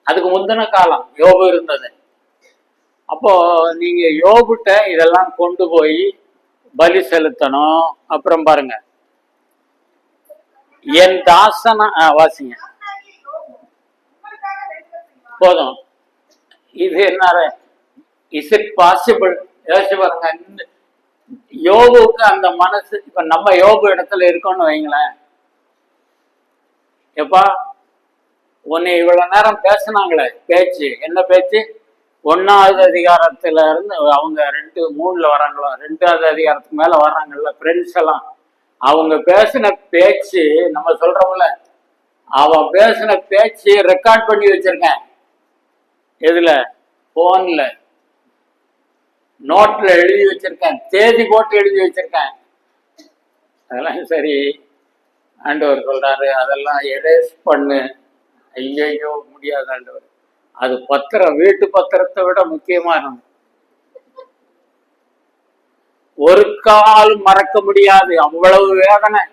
அதுக்கு முந்தின காலம் யோபு இருந்தது. அப்போ நீங்க யோபுட்ட இதெல்லாம் கொண்டு போய் பலி செலுத்தணும். அப்புறம் பாருங்க, என் தாசனா வாசிங்க. போதும். இது என்ன, இஸ் இட் பாசிபிள்? யோசிச்சு பாருங்க. யோபுக்கு அந்த மனசு, இப்ப நம்ம யோபு இடத்துல இருக்கோம்னு வைங்களேன். எப்பா, உன்னை இவ்வளவு நேரம் பேசினாங்களே, பேச்சு என்ன பேச்சு? 1வது அதிகாரத்துல இருந்து அவங்க 2-3ல வராங்களோ, 2வது அதிகாரத்துக்கு மேல வர்றாங்கல்ல ஃப்ரெண்ட்ஸ் எல்லாம், அவங்க பேசின பேச்சு நம்ம சொல்றோம்ல, அவன் பேசின பேச்சு ரெக்கார்ட் பண்ணி வச்சிருக்கேன். எதுல? போன்ல, நோட்ல எழுதி வச்சிருக்கேன், தேதி போட்டு எழுதி வச்சிருக்கேன். அதெல்லாம் சரி, ஆண்டவர் சொல்றாரு அதெல்லாம் எரேஸ் பண்ணு. ஐயோ முடியாது ஆண்டவர், அது பத்திரம், வீட்டு பத்திரத்தை விட முக்கியமா இருந்தது. ஒரு காலம் மறக்க முடியாது, அவ்வளவு வேதனை.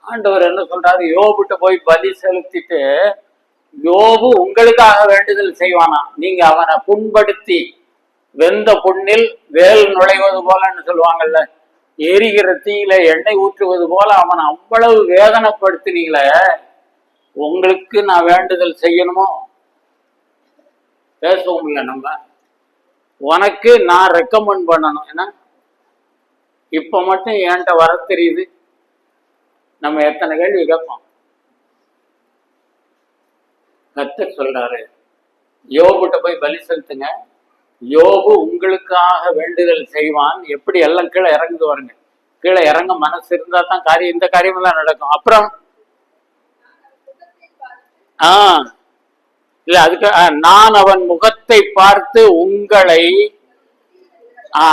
ஆண்டவர் என்ன சொல்றாரு? யோபுட்ட போய் பலி செலுத்திட்டு, யோபு உங்களுக்காக வேண்டுதல் செய்வானா. நீங்க அவனை புண்படுத்தி, வெந்த புண்ணில் வேல் நுழைவது போலன்னு சொல்லுவாங்கல்ல, எரிகிற தீயில எண்ணெய் ஊற்றுவது போல அவனை அவ்வளவு வேதனைப்படுத்தினீங்களே, உங்களுக்கு நான் வேண்டுதல் செய்யணுமோ? பேசுவோம் இல்லை நம்ம, உனக்கு நான் ரெக்கமெண்ட் பண்ணணும். ஏன்னா இப்ப மட்டும் என்கிட்ட வர தெரியுது, நம்ம எத்தனை கேள்வி கேட்போம். கர்த்தர் சொல்றாரு, யோபுட்ட போய் பலி செலுத்துங்க, யோபு உங்களுக்காக வேண்டுதல் செய்வான். எப்படி எல்லாம் கீழே இறங்குது வருங்க. கீழே இறங்க மனசு இருந்தா தான் காரியம், இந்த காரியம் எல்லாம் நடக்கும். அப்புறம் இல்ல, அதுக்கு நான் அவன் முகத்தை பார்த்து உங்களை,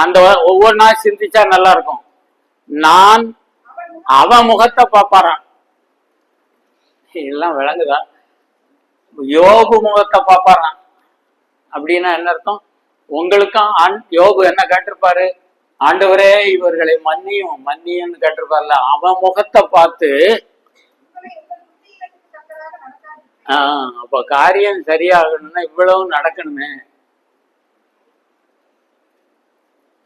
அந்த ஒவ்வொன்னா சிந்திச்சா நல்லா இருக்கும். நான் அவன் முகத்தை பார்ப்பாரான். இதெல்லாம் விளங்குதா? யோபு முகத்தை பார்ப்பாரான் அப்படின்னா என்ன அர்த்தம்? உங்களுக்கும் யோபு என்ன கேட்டிருப்பாரு? ஆண்டவரே இவர்களை மன்னியும் மன்னியும்னு கேட்டிருப்பார்ல. அவன் முகத்தை பார்த்து, அப்ப காரியம் சரியாகணும்னா இவ்வளவு நடக்கணுமே.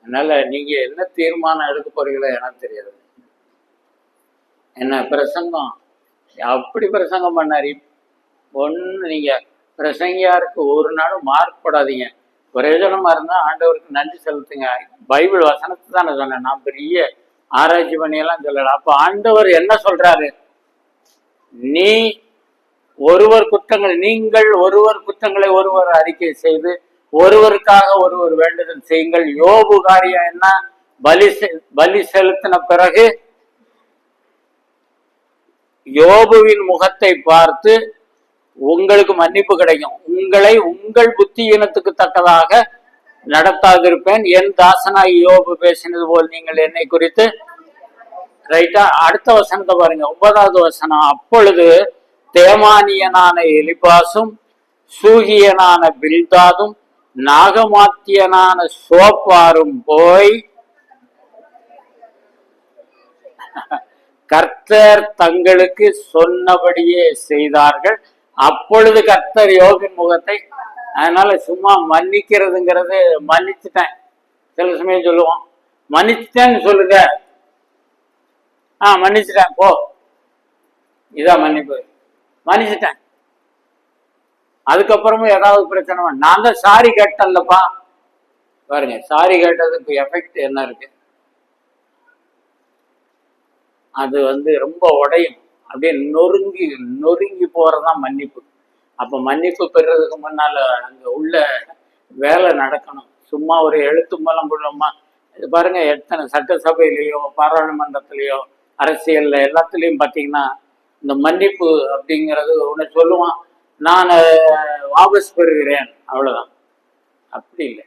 அதனால நீங்க என்ன தீர்மானம் எடுக்க போறீங்களோ எனக்கு தெரியாது. என்ன பிரசங்கம் அப்படி பிரசங்கம் பண்ணாரு. ஒன்று நீங்கள் பிரசங்கியாருக்கு ஒரு நாளும் மார்க் போடாதீங்க. பிரயோஜனமா இருந்தால் ஆண்டவருக்கு நன்றி செலுத்துங்க. பைபிள் வசனத்தை தான் நான் சொன்னேன், நான் பெரிய ஆராய்ச்சி பண்ணியெல்லாம் சொல்லலை. அப்போ ஆண்டவர் என்ன சொல்றாரு? நீ ஒருவர் குற்றங்கள், நீங்கள் ஒருவர் குற்றங்களை ஒருவர் அறிக்கை செய்து ஒருவருக்காக ஒருவர் வேண்டுதல் செய்யுங்கள். யோபு காரியம் என்ன? பலி செலுத்தின பிறகு யோபுவின் முகத்தை பார்த்து உங்களுக்கு மன்னிப்பு கிடைக்கும், உங்களை உங்கள் புத்தியினத்துக்கு தக்கதாக நடத்தாதிருப்பேன், என் தாசனாய் யோபு பேசினது போல் நீங்கள் என்னை குறித்து. ரைட்டா? அடுத்த வசனத்தை பாருங்க, 9வது வசனம். அப்பொழுது தேமானியனான எலிபாசும் சூகியனான பில்தாதும் நாகமாத்தியனான சோப்பாரும் போய் கர்த்தர் தங்களுக்கு சொன்னபடியே செய்தார்கள். அப்பொழுது கர்த்தர் யோபின் முகத்தை, அதனால சும்மா மன்னிக்கிறதுங்கிறது மன்னிச்சுட்டேன், சில சமயம் சொல்லுவோம் மன்னிச்சுட்டேன்னு சொல்லுங்க. மன்னிச்சுட்டேன் போ, இதான் மன்னிப்பு, மன்னிச்சுட்டேன். அதுக்கப்புறமும் ஏதாவது பிரச்சனை, நான் தான் சாரி கேட்டல்லப்பா. பாருங்க, சாரி கேட்டதுக்கு எஃபெக்ட் என்ன இருக்கு? அது ரொம்ப உடையும், அப்படியே நொறுங்கி நொறுங்கி போறதான் மன்னிப்பு. அப்ப மன்னிப்பு பெறுறதுக்கு முன்னால அங்க உள்ள வேலை நடக்கணும். சும்மா ஒரு எழுத்து மூலம் மூலமா இது பாருங்க, எத்தனை சட்டசபையிலையோ பாராளுமன்றத்திலேயோ அரசியல்ல எல்லாத்துலேயும் பார்த்தீங்கன்னா இந்த மன்னிப்பு அப்படிங்கிறது ஒன்று சொல்லுவான், நான் வாபஸ் பெறுகிறேன், அவ்வளோதான். அப்படி இல்லை.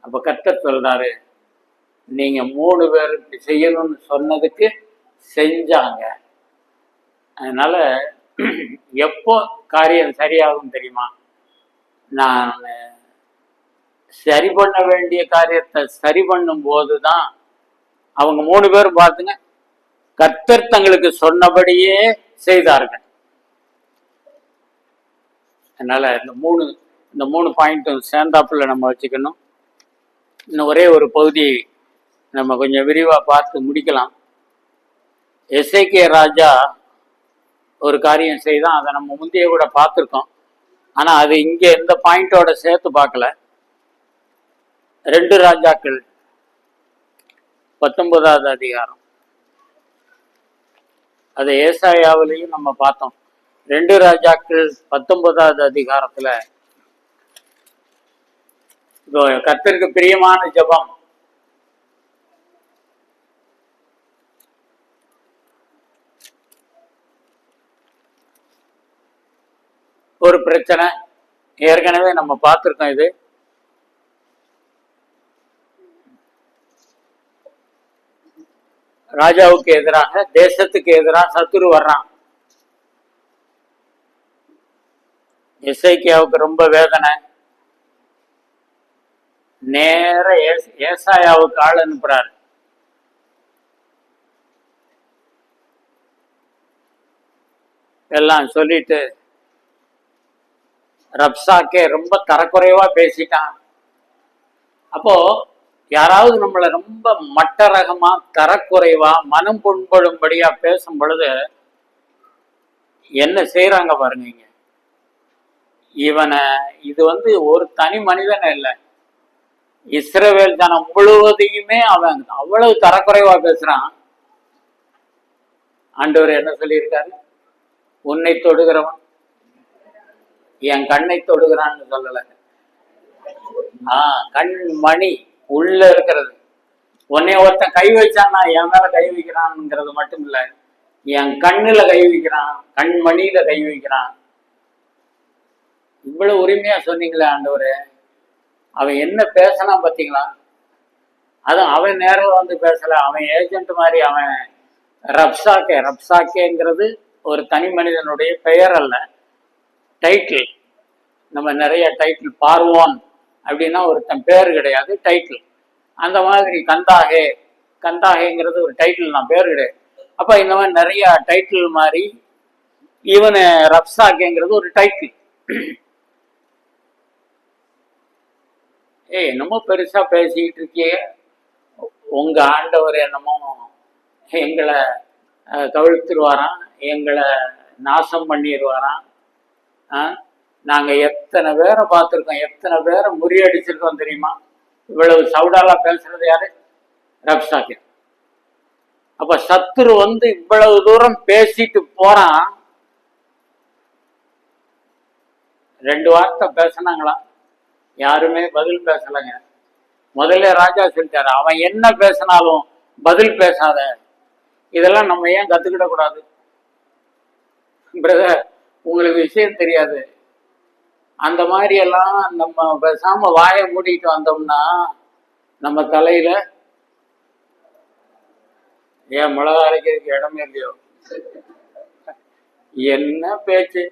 அப்போ கர்த்தர் சொல்றாரு, நீங்க 3 பேர் இப்படி செய்யணும்னு சொன்னதுக்கு செஞ்சாங்க. அதனால எப்போ காரியம் சரியாகும் தெரியுமா? நான் சரி பண்ண வேண்டிய காரியத்தை சரி பண்ணும் போதுதான். அவங்க 3 பேரும் பார்த்துங்க, கர்த்தர் தங்களுக்கு சொன்னபடியே செய்தார்கள். அதனால இந்த மூணு பாயிண்ட்டும் சேர்ந்தாப்புல நம்ம வச்சுக்கணும். இன்னும் ஒரே ஒரு பகுதி நம்ம கொஞ்சம் விரிவாக பார்த்து முடிக்கலாம். எசேக்கியா ராஜா ஒரு காரியம் செய்தான், அதை நம்ம முந்தைய கூட பார்த்துருக்கோம். ஆனால் அது இங்கே எந்த பாயிண்டோட சேர்த்து பார்க்கல. 2 ராஜாக்கள் 19வது அதிகாரம், அதை ஏசாயாவிலையும் நம்ம பார்த்தோம். 2 ராஜாக்கள் 19வது அதிகாரத்துல கர்த்தருக்கு பிரியமான ஜெபம். ஒரு பிரச்சனை ஏற்கனவே நம்ம பார்த்துருக்கோம். இது ராஜாவுக்கு எதிராக, தேசத்துக்கு எதிராக சத்துரு வர்றான். எசேக்கியாவுக்கு ரொம்ப வேதனை. நேர ஏசாயாவுக்கு ஆள் அனுப்புறாரு. எல்லாம் சொல்லிட்டு ரப்சாக்கே ரொம்ப தரக்குறைவா பேசிட்டான். அப்போ யாராவது நம்மளை ரொம்ப மட்ட ரகமா தரக்குறைவா மனம் புண்படும்படியா பேசும் பொழுது என்ன செய்யறாங்க பாருங்க. இது ஒரு தனி மனிதன் இல்லை, இஸ்ரவேல் ஜனம் முழுவதையுமே அவன் அவ்வளவு தரக்குறைவா பேசுறான். ஆண்டவர் என்ன சொல்லியிருக்காரு? உன்னை தொடுகிறவன் என் கண்ணை தொடுகிறான்னு சொல்லல. கண் மணி உள்ள இருக்கிறது. உன்னை ஒருத்தன் கை வச்சான்னா என் மேல கை வைக்கிறான்ங்கிறது மட்டும் இல்ல, என் கண்ணுல கை வைக்கிறான், கண்மணியில கை வைக்கிறான். இவ்வளவு உரிமையா சொன்னீங்களே ஆண்டவரே. அவன் என்ன பேசினா பார்த்தீங்களா? அதுவும் அவன் நேரில் பேசல, அவன் ஏஜென்ட் மாதிரி. அவன் ரப்சாக்கேங்கிறது ஒரு தனி மனிதனுடைய பெயர் அல்ல, டைட்டில். நம்ம நிறைய டைட்டில், பார்வோன் அப்படின்னா ஒருத்தன் பேர் கிடையாது, டைட்டில். அந்த மாதிரி கந்தாகேங்கிறது ஒரு டைட்டில் தான், பேர் கிடையாது. அப்போ இந்த மாதிரி நிறைய டைட்டில் மாதிரி இவனு ரப்சாக்கேங்கிறது ஒரு டைட்டில். என்னமோ பெருசா பேசிக்கிட்டு இருக்கியே, உங்க ஆண்டவர் என்னமோ எங்களை கவிழ்த்துருவாராம், எங்களை நாசம் பண்ணிடுவாராம். நாங்கள் எத்தனை பேரை பார்த்துருக்கோம், எத்தனை பேரை முறியடிச்சிருக்கோம் தெரியுமா? இவ்வளவு சவுடாலா பேசுறது யாரு? ரப்சாக்கர். அப்ப சத்துரு இவ்வளவு தூரம் பேசிட்டு போறான். 2 வார்த்தை பேசினாங்களா? யாருமே பதில் பேசலைங்க. முதல்ல ராஜா சொல்லிட்டாரு, அவன் என்ன பேசினாலும் பதில் பேசாத. இதெல்லாம் நம்ம ஏன் கத்துக்கிட கூடாது? பிரதர், உங்களுக்கு விஷயம் தெரியாது. அந்த மாதிரி எல்லாம் நம்ம பேசாம வாயை மூடிட்டு வந்தோம்னா நம்ம தலையில ஏன் மிளகா அரைக்கிறதுக்கு இடமே இல்லையோ? என்ன பேச்சு!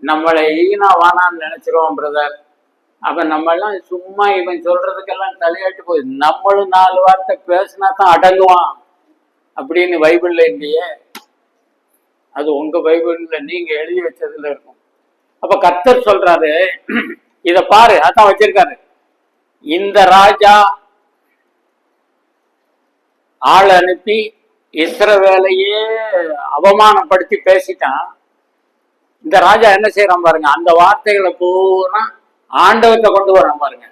நம்மளை ஈனா வானான்னு நினைச்சிருவோம் பிரதர். அப்ப நம்ம எல்லாம் சும்மா இவன் சொல்றதுக்கெல்லாம் தலையாட்டு போய் நம்மளும் 4 வார்த்தை பேசினா தான் அடங்குவான் அப்படின்னு பைபிள்ல இல்லையே. அது உங்க பைபிள்ல நீங்க எழுதி வச்சதுல இருக்கும். அப்ப கர்த்தர் சொல்றாரு, இத பாரு, அதான் வச்சிருக்காரு. இந்த ராஜா ஆள் அனுப்பி இஸ்ரவேலையே அவமானப்படுத்தி பேசிட்டான். இந்த ராஜா என்ன செய்யறான் பாருங்க, அந்த வார்த்தைகளை பூரா ஆண்டவத்தை கொண்டு வரான் பாருங்க.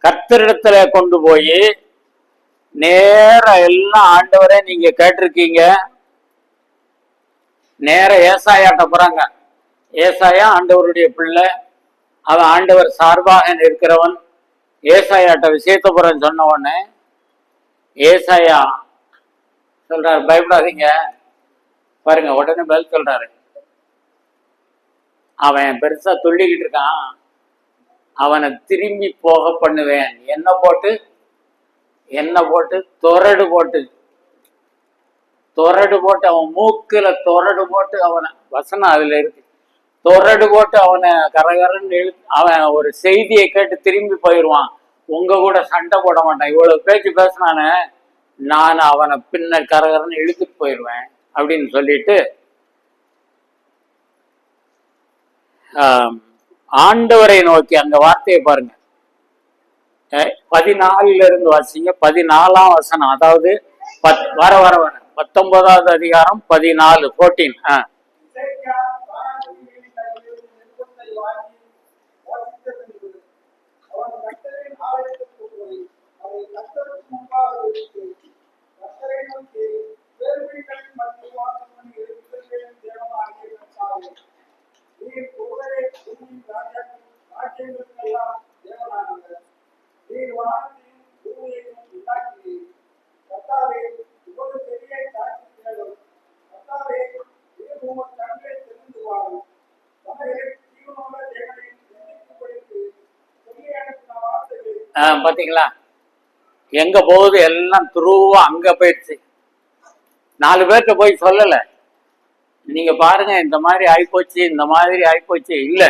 கர்த்தரிடத்துல கொண்டு போய் நேர எல்லாம், ஆண்டவரே நீங்க கேட்டிருக்கீங்க, நேர ஏசாயாட்ட போறாங்க. ஏசாயா ஆண்டவருடைய பிள்ளை, அவன் ஆண்டவர் சார்பாக இருக்கிறவன். ஏசாயாட்ட விஷயத்த போறன்னு சொன்ன உடனே ஏசாயா சொல்றாரு, பயப்படாதீங்க பாருங்க. உடனே பதில் சொல்றாரு, அவன் பெருசா துள்ளிக்கிட்டு இருக்கான், அவனை திரும்பி போக பண்ணுவேன். என்ன போட்டு தொரடு போட்டு அவன் மூக்குல தொரடு போட்டு அவனை, வசனம் அதுல இருக்கு, தொரடு போட்டு அவனை கரகரன்னு அவன் ஒரு செய்தியை கேட்டு திரும்பி போயிடுவான். உங்க கூட சண்டை போட மாட்டான். இவ்வளவு பேச்சு பேசினானே, நான் அவனை பின்ன கரகரன்னு இழுத்துட்டு போயிடுவேன் அப்படின்னு சொல்லிட்டு ஆண்டவரை நோக்கி அந்த வார்த்தையை பாருங்க. 14 இருந்து வாசிங்க. 14ஆம் வசனம், அதாவது வர 19வது அதிகாரம் 14 14. பாத்தீங்களா, எங்க போகுது எல்லாம் துருவா அங்க போயிடுச்சு. 4 பேர்கிட்ட போய் சொல்லல, நீங்க பாருங்க இந்த மாதிரி ஆயிப்போச்சு, இந்த மாதிரி ஆயிப்போச்சு. இல்ல,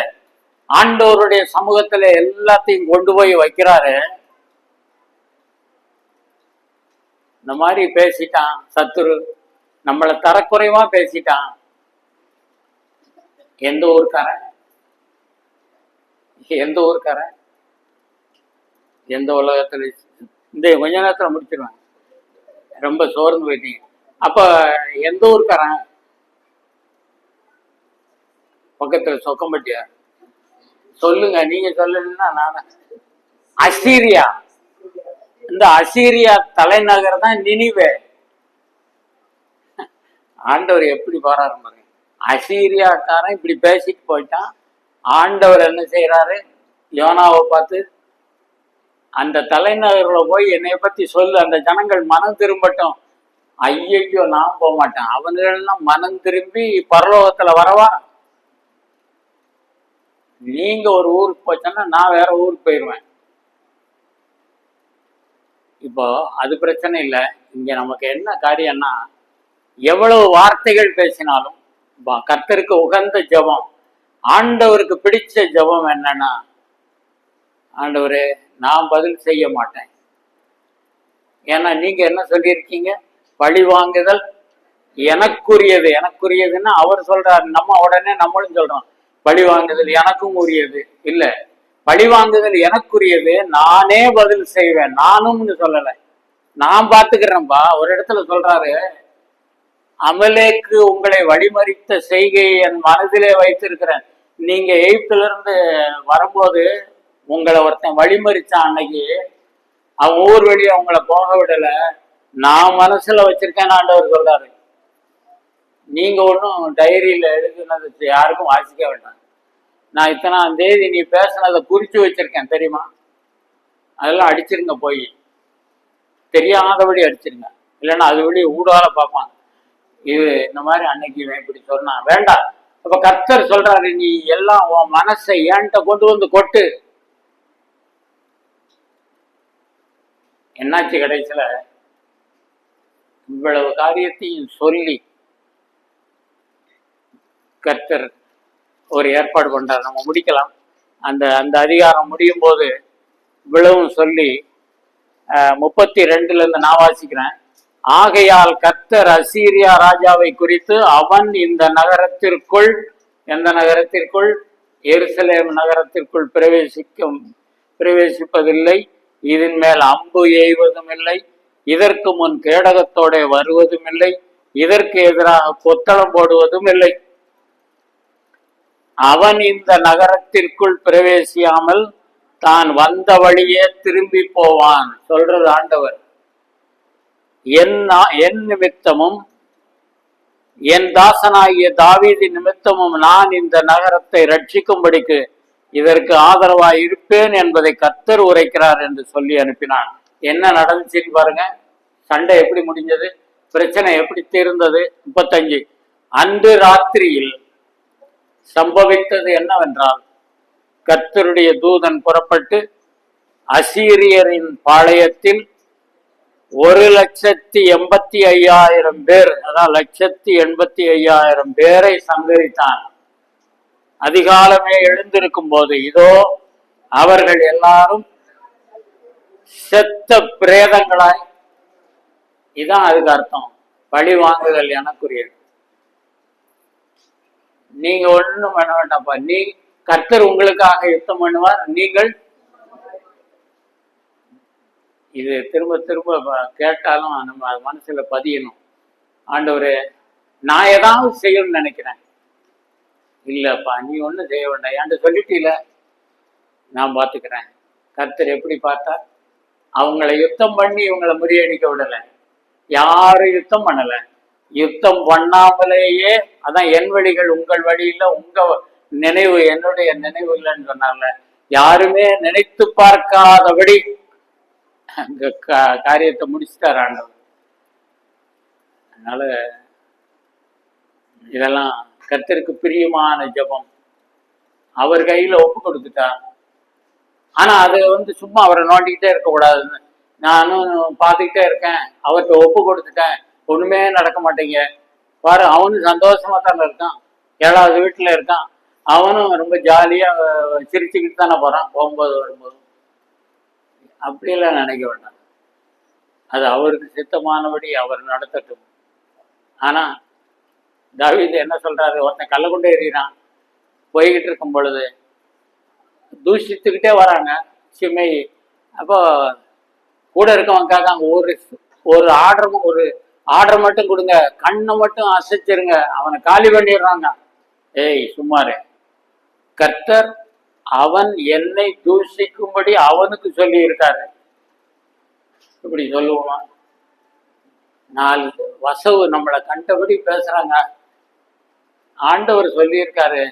ஆண்டவருடைய சமூகத்துல எல்லாத்தையும் கொண்டு போய் வைக்கிறாரு. இந்த மாதிரி பேசிட்டான் சத்துரு, நம்மளை தரக்குறைவா பேசிட்டான். எந்த ஊருக்காரன், எந்த உலகத்துல? இந்த கொஞ்ச நேரத்துல முடிச்சிருவேன், ரொம்ப சோர்ந்து போயிட்டீங்க. அப்ப எந்த ஊருக்காரன்? பக்கத்துல சொக்கம்பட்டியா? சொல்லுங்க, நீங்க சொல்லலன்னா நானே. அசீரியா. இந்த அசீரியா தலைநகர் தான் நினிவே. ஆண்டவர் எப்படி பாராரு பாருங்க. அசீரியாக்காரன் இப்படி பேசிட்டு போயிட்டான். ஆண்டவர் என்ன செய்யறாரு, யோனாவை பார்த்து, அந்த தலைநகர்ல போய் என்னைய பத்தி சொல்லு, அந்த ஜனங்கள் மனம் திரும்பட்டும். ஐயோ, நான் போக மாட்டேன். அவங்களெல்லாம் மனம் திரும்பி பரலோகத்துல வரவா? நீங்க ஒரு ஊருக்கு போச்சோன்னா நான் வேற ஊருக்கு போயிடுவேன். இப்போ அது பிரச்சனை இல்லை. இங்க நமக்கு என்ன காரியம்னா, எவ்வளவு வார்த்தைகள் பேசினாலும் கர்த்தருக்கு உகந்த ஜெபம், ஆண்டவருக்கு பிடிச்ச ஜெபம் என்னன்னா, ஆண்டவரே நான் பதில் செய்ய மாட்டேன். ஏன்னா நீங்க என்ன சொல்லியிருக்கீங்க, பழி வாங்குதல் எனக்குரியதுன்னா அவர் சொல்றாரு. நம்ம உடனே நம்மளும் சொல்றோம், பழி வாங்குதல் எனக்கும் உரியது. இல்ல, பழி வாங்குதல் எனக்குரியது, நானே பதில் செய்வேன். நானும்னு சொல்லலை, நான் பாத்துக்கிறேன்பா. ஒரு இடத்துல சொல்றாரு, அமலேக்கு உங்களை வழிமறித்த செய்கையை என் மனதிலே வைத்திருக்கிறேன். நீங்க எகிப்துல இருந்து வரும்போது உங்களை ஒருத்தன் வழிமறிச்சான். அன்னைக்கு அவன் ஊர் வழி அவங்கள போக விடல, நான் மனசுல வச்சிருக்கேன்னு ஆண்டவர் சொல்றாரு. நீங்க ஒன்றும் டைரியில எழுதுனது யாருக்கும் வாசிக்க வேண்டாம். நான் இத்தனாம் தேதி நீ பேசினதை குறிச்சு வச்சிருக்கேன் தெரியுமா, அதெல்லாம் அடிச்சிருங்க, போய் தெரியாதபடி அடிச்சிருங்க, இல்லைன்னா அது வழி ஊடால பார்ப்பாங்க. இது இந்த மாதிரி அன்னைக்கு இப்படி சொன்னா வேண்டாம். அப்ப கர்த்தர் சொல்றாரு, நீ எல்லாம் உன் மனசை ஏன்ட்ட கொண்டு வந்து கொட்டு. என்னாச்சு கடைசியில இவ்வளவு காரியத்தையும் சொல்லி கர்த்தர் ஒரு ஏற்பாடு பண்றார். நம்ம முடிக்கலாம். அந்த அந்த அதிகாரம் முடியும் போது இவ்வளவும் சொல்லி 32 நான் வாசிக்கிறேன். ஆகையால் கர்த்தர் அசீரியா ராஜாவை குறித்து, அவன் இந்த நகரத்திற்குள், எந்த நகரத்திற்குள், எருசலேம் நகரத்திற்குள் பிரவேசிப்பதில்லை, இதன் மேல் அம்பு எய்வதும் இல்லை, இதற்கு முன் கேடகத்தோட வருவதும் இல்லை, இதற்கு எதிராக கொத்தளம் போடுவதும் இல்லை. அவன் இந்த நகரத்திற்குள் பிரவேசியாமல் தான் வந்த வழியே திரும்பி போவான். சொல்றது ஆண்டவர். என் நிமித்தமும் என் தாசனாகிய தாவீது நிமித்தமும் நான் இந்த நகரத்தை ரட்சிக்கும்படிக்கு இதற்கு ஆதரவாய் இருப்பேன் என்பதை கர்த்தர் உரைக்கிறார் என்று சொல்லி அனுப்பினான். என்ன நடந்துச்சுன்னு பாருங்க. சண்டை எப்படி முடிஞ்சது, பிரச்சனை எப்படி தீர்ந்தது. 35 அன்று ராத்திரியில் சம்பவித்தது என்னவென்றால், கர்த்தருடைய தூதன் புறப்பட்டு அசீரியரின் பாளையத்தில் 1,85,000 பேர், அதான் 1,85,000 பேரை சங்கரித்தான். அதிகாலமே எழுந்திருக்கும் போது இதோ அவர்கள் எல்லாரும் செத்த பிரேதங்களாய், இதான் அதுக்கு அர்த்தம், பழி வாங்குதல் எனக்குரியது. நீங்க ஒண்ணும் பண்ண வேண்டாம்ப்பா, நீ கர்த்தர் உங்களுக்காக யுத்தம் பண்ணுவார், நீங்கள் இது திரும்ப திரும்ப கேட்டாலும் நம்ம மனசுல பதியணும். ஆண்டவரே, நான் ஏதாவது செய்யணும்னு நினைக்கிறேன். இல்லப்பா, நீ ஒன்றும் செய்ய வேண்டாம், ஏன்ட்டு சொல்லிட்டீல, நான் பார்த்துக்கிறேன். கர்த்தர் எப்படி பார்த்தா, அவங்கள யுத்தம் பண்ணி இவங்களை முறியடிக்க விடலை, யாரும் யுத்தம் பண்ணலை, யுத்தம் பண்ணாமலேயே, அதான் என் வழிகள் உங்கள் வழி இல்லை, உங்க நினைவு என்னுடைய நினைவு இல்லைன்னு சொன்னால, யாருமே நினைத்து பார்க்காதபடி அங்க காரியத்தை முடிச்சுட்டார் ஆண்டவர். அதனால இதெல்லாம் கர்த்தருக்கு பிரியமான ஜெபம். அவர் கையில ஒப்பு கொடுத்துட்டார். ஆனா அது சும்மா அவரை நோண்டிக்கிட்டே இருக்கக்கூடாதுன்னு, நானும் பார்த்துக்கிட்டே இருக்கேன், அவர்கிட்ட ஒப்பு கொடுத்துட்டேன், ஒண்ணுமே நடக்க மாட்டேங்க பாரு. அவனும் சந்தோஷமா தானே இருக்கான், 7வது வீட்டுல இருக்கான், அவனும் ரொம்ப ஜாலியா சிரிச்சுக்கிட்டு தானே போறான் போகும்போது வரும்போது. அப்படியெல்லாம் நினைக்க வேண்டாம். அது அவருக்கு சித்தமானபடி அவர் நடத்தட்டும். ஆனா தாவீது என்ன சொல்றாரு, ஒருத்தன் கல்ல கொண்டு எறிகிறான், போய்கிட்டு இருக்கும் பொழுது தூஷித்துக்கிட்டே வராங்க சிமை. அப்போ கூட இருக்கவங்க அங்க ஒரு ஆர்டர் மட்டும் கொடுங்க, கண்ணை மட்டும் அசைச்சிருங்க, அவனை காலி பண்ணிடுறாங்க. ஏய் சும்மாரு, கர்த்தர் அவன் என்னை தூஷிக்கும்படி அவனுக்கு சொல்லி இருக்காரு. இப்படி சொல்லுவோமா? 4 வசவு நம்மளை கண்டபடி பேசுறாங்க. ஆண்டவர் சொல்லியிருக்காரு,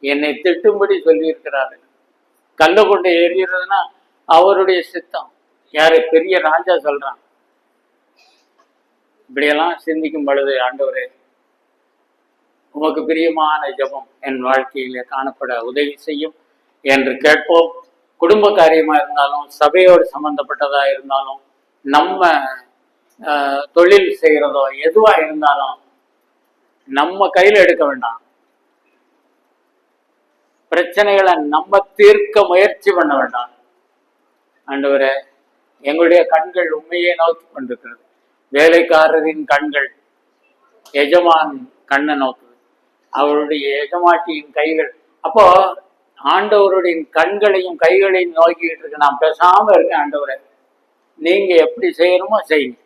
என்னை திட்டும்படி சொல்லியிருக்கிறாரு. கல்ல கொண்டு எறிகிறதுனா அவருடைய சித்தம். யாரு? பெரிய ராஜா சொல்றான். இப்படியெல்லாம் சிந்திக்கும் பொழுது, ஆண்டவரே, உமக்கு பிரியமான ஜெபம் என் வாழ்க்கையிலே காணப்பட உதவி செய்யும் என்று கேட்போம். குடும்ப காரியமா இருந்தாலும், சபையோடு சம்பந்தப்பட்டதா இருந்தாலும், நம்ம தொழில் செய்கிறதோ எதுவா இருந்தாலும் நம்ம கையில எடுக்க வேண்டாம். பிரச்சனைகளை நம்ம தீர்க்க முயற்சி பண்ண வேண்டாம். ஆண்டவரே, எங்களுடைய கண்கள் உண்மையே நோக்கி கொண்டிருக்கிறது. வேலைக்காரரின் கண்கள் எஜமான் கண்ணை நோக்குது, அவருடைய எஜமாட்டியின் கைகள். அப்போ ஆண்டவருடைய கண்களையும் கைகளையும் நோக்கிக்கிட்டு இருக்கு. நான் பேசாம இருக்கேன், ஆண்டவரை நீங்க எப்படி செய்யணுமோ செய்யுங்க.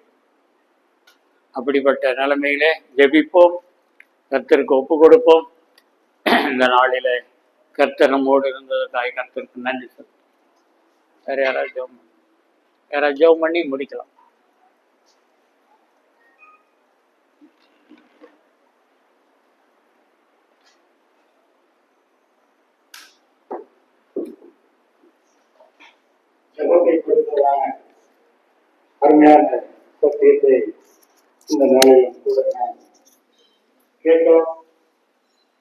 அப்படிப்பட்ட நிலைமையிலே ஜெபிப்போம், கர்த்தருக்கு ஒப்பு கொடுப்போம். இந்த நாளிலே கர்த்தர் நம்மோடு இருந்ததற்காக கர்த்தருக்கு நன்றி சொல்லுவோம். வேற யாராவது ஜெபம் பண்ணி முடிக்கலாம். ஜெபத்தை கொடுத்ததான அருமையான சத்தியத்தை இந்த நாளில் கூட நான் கேட்டோம்.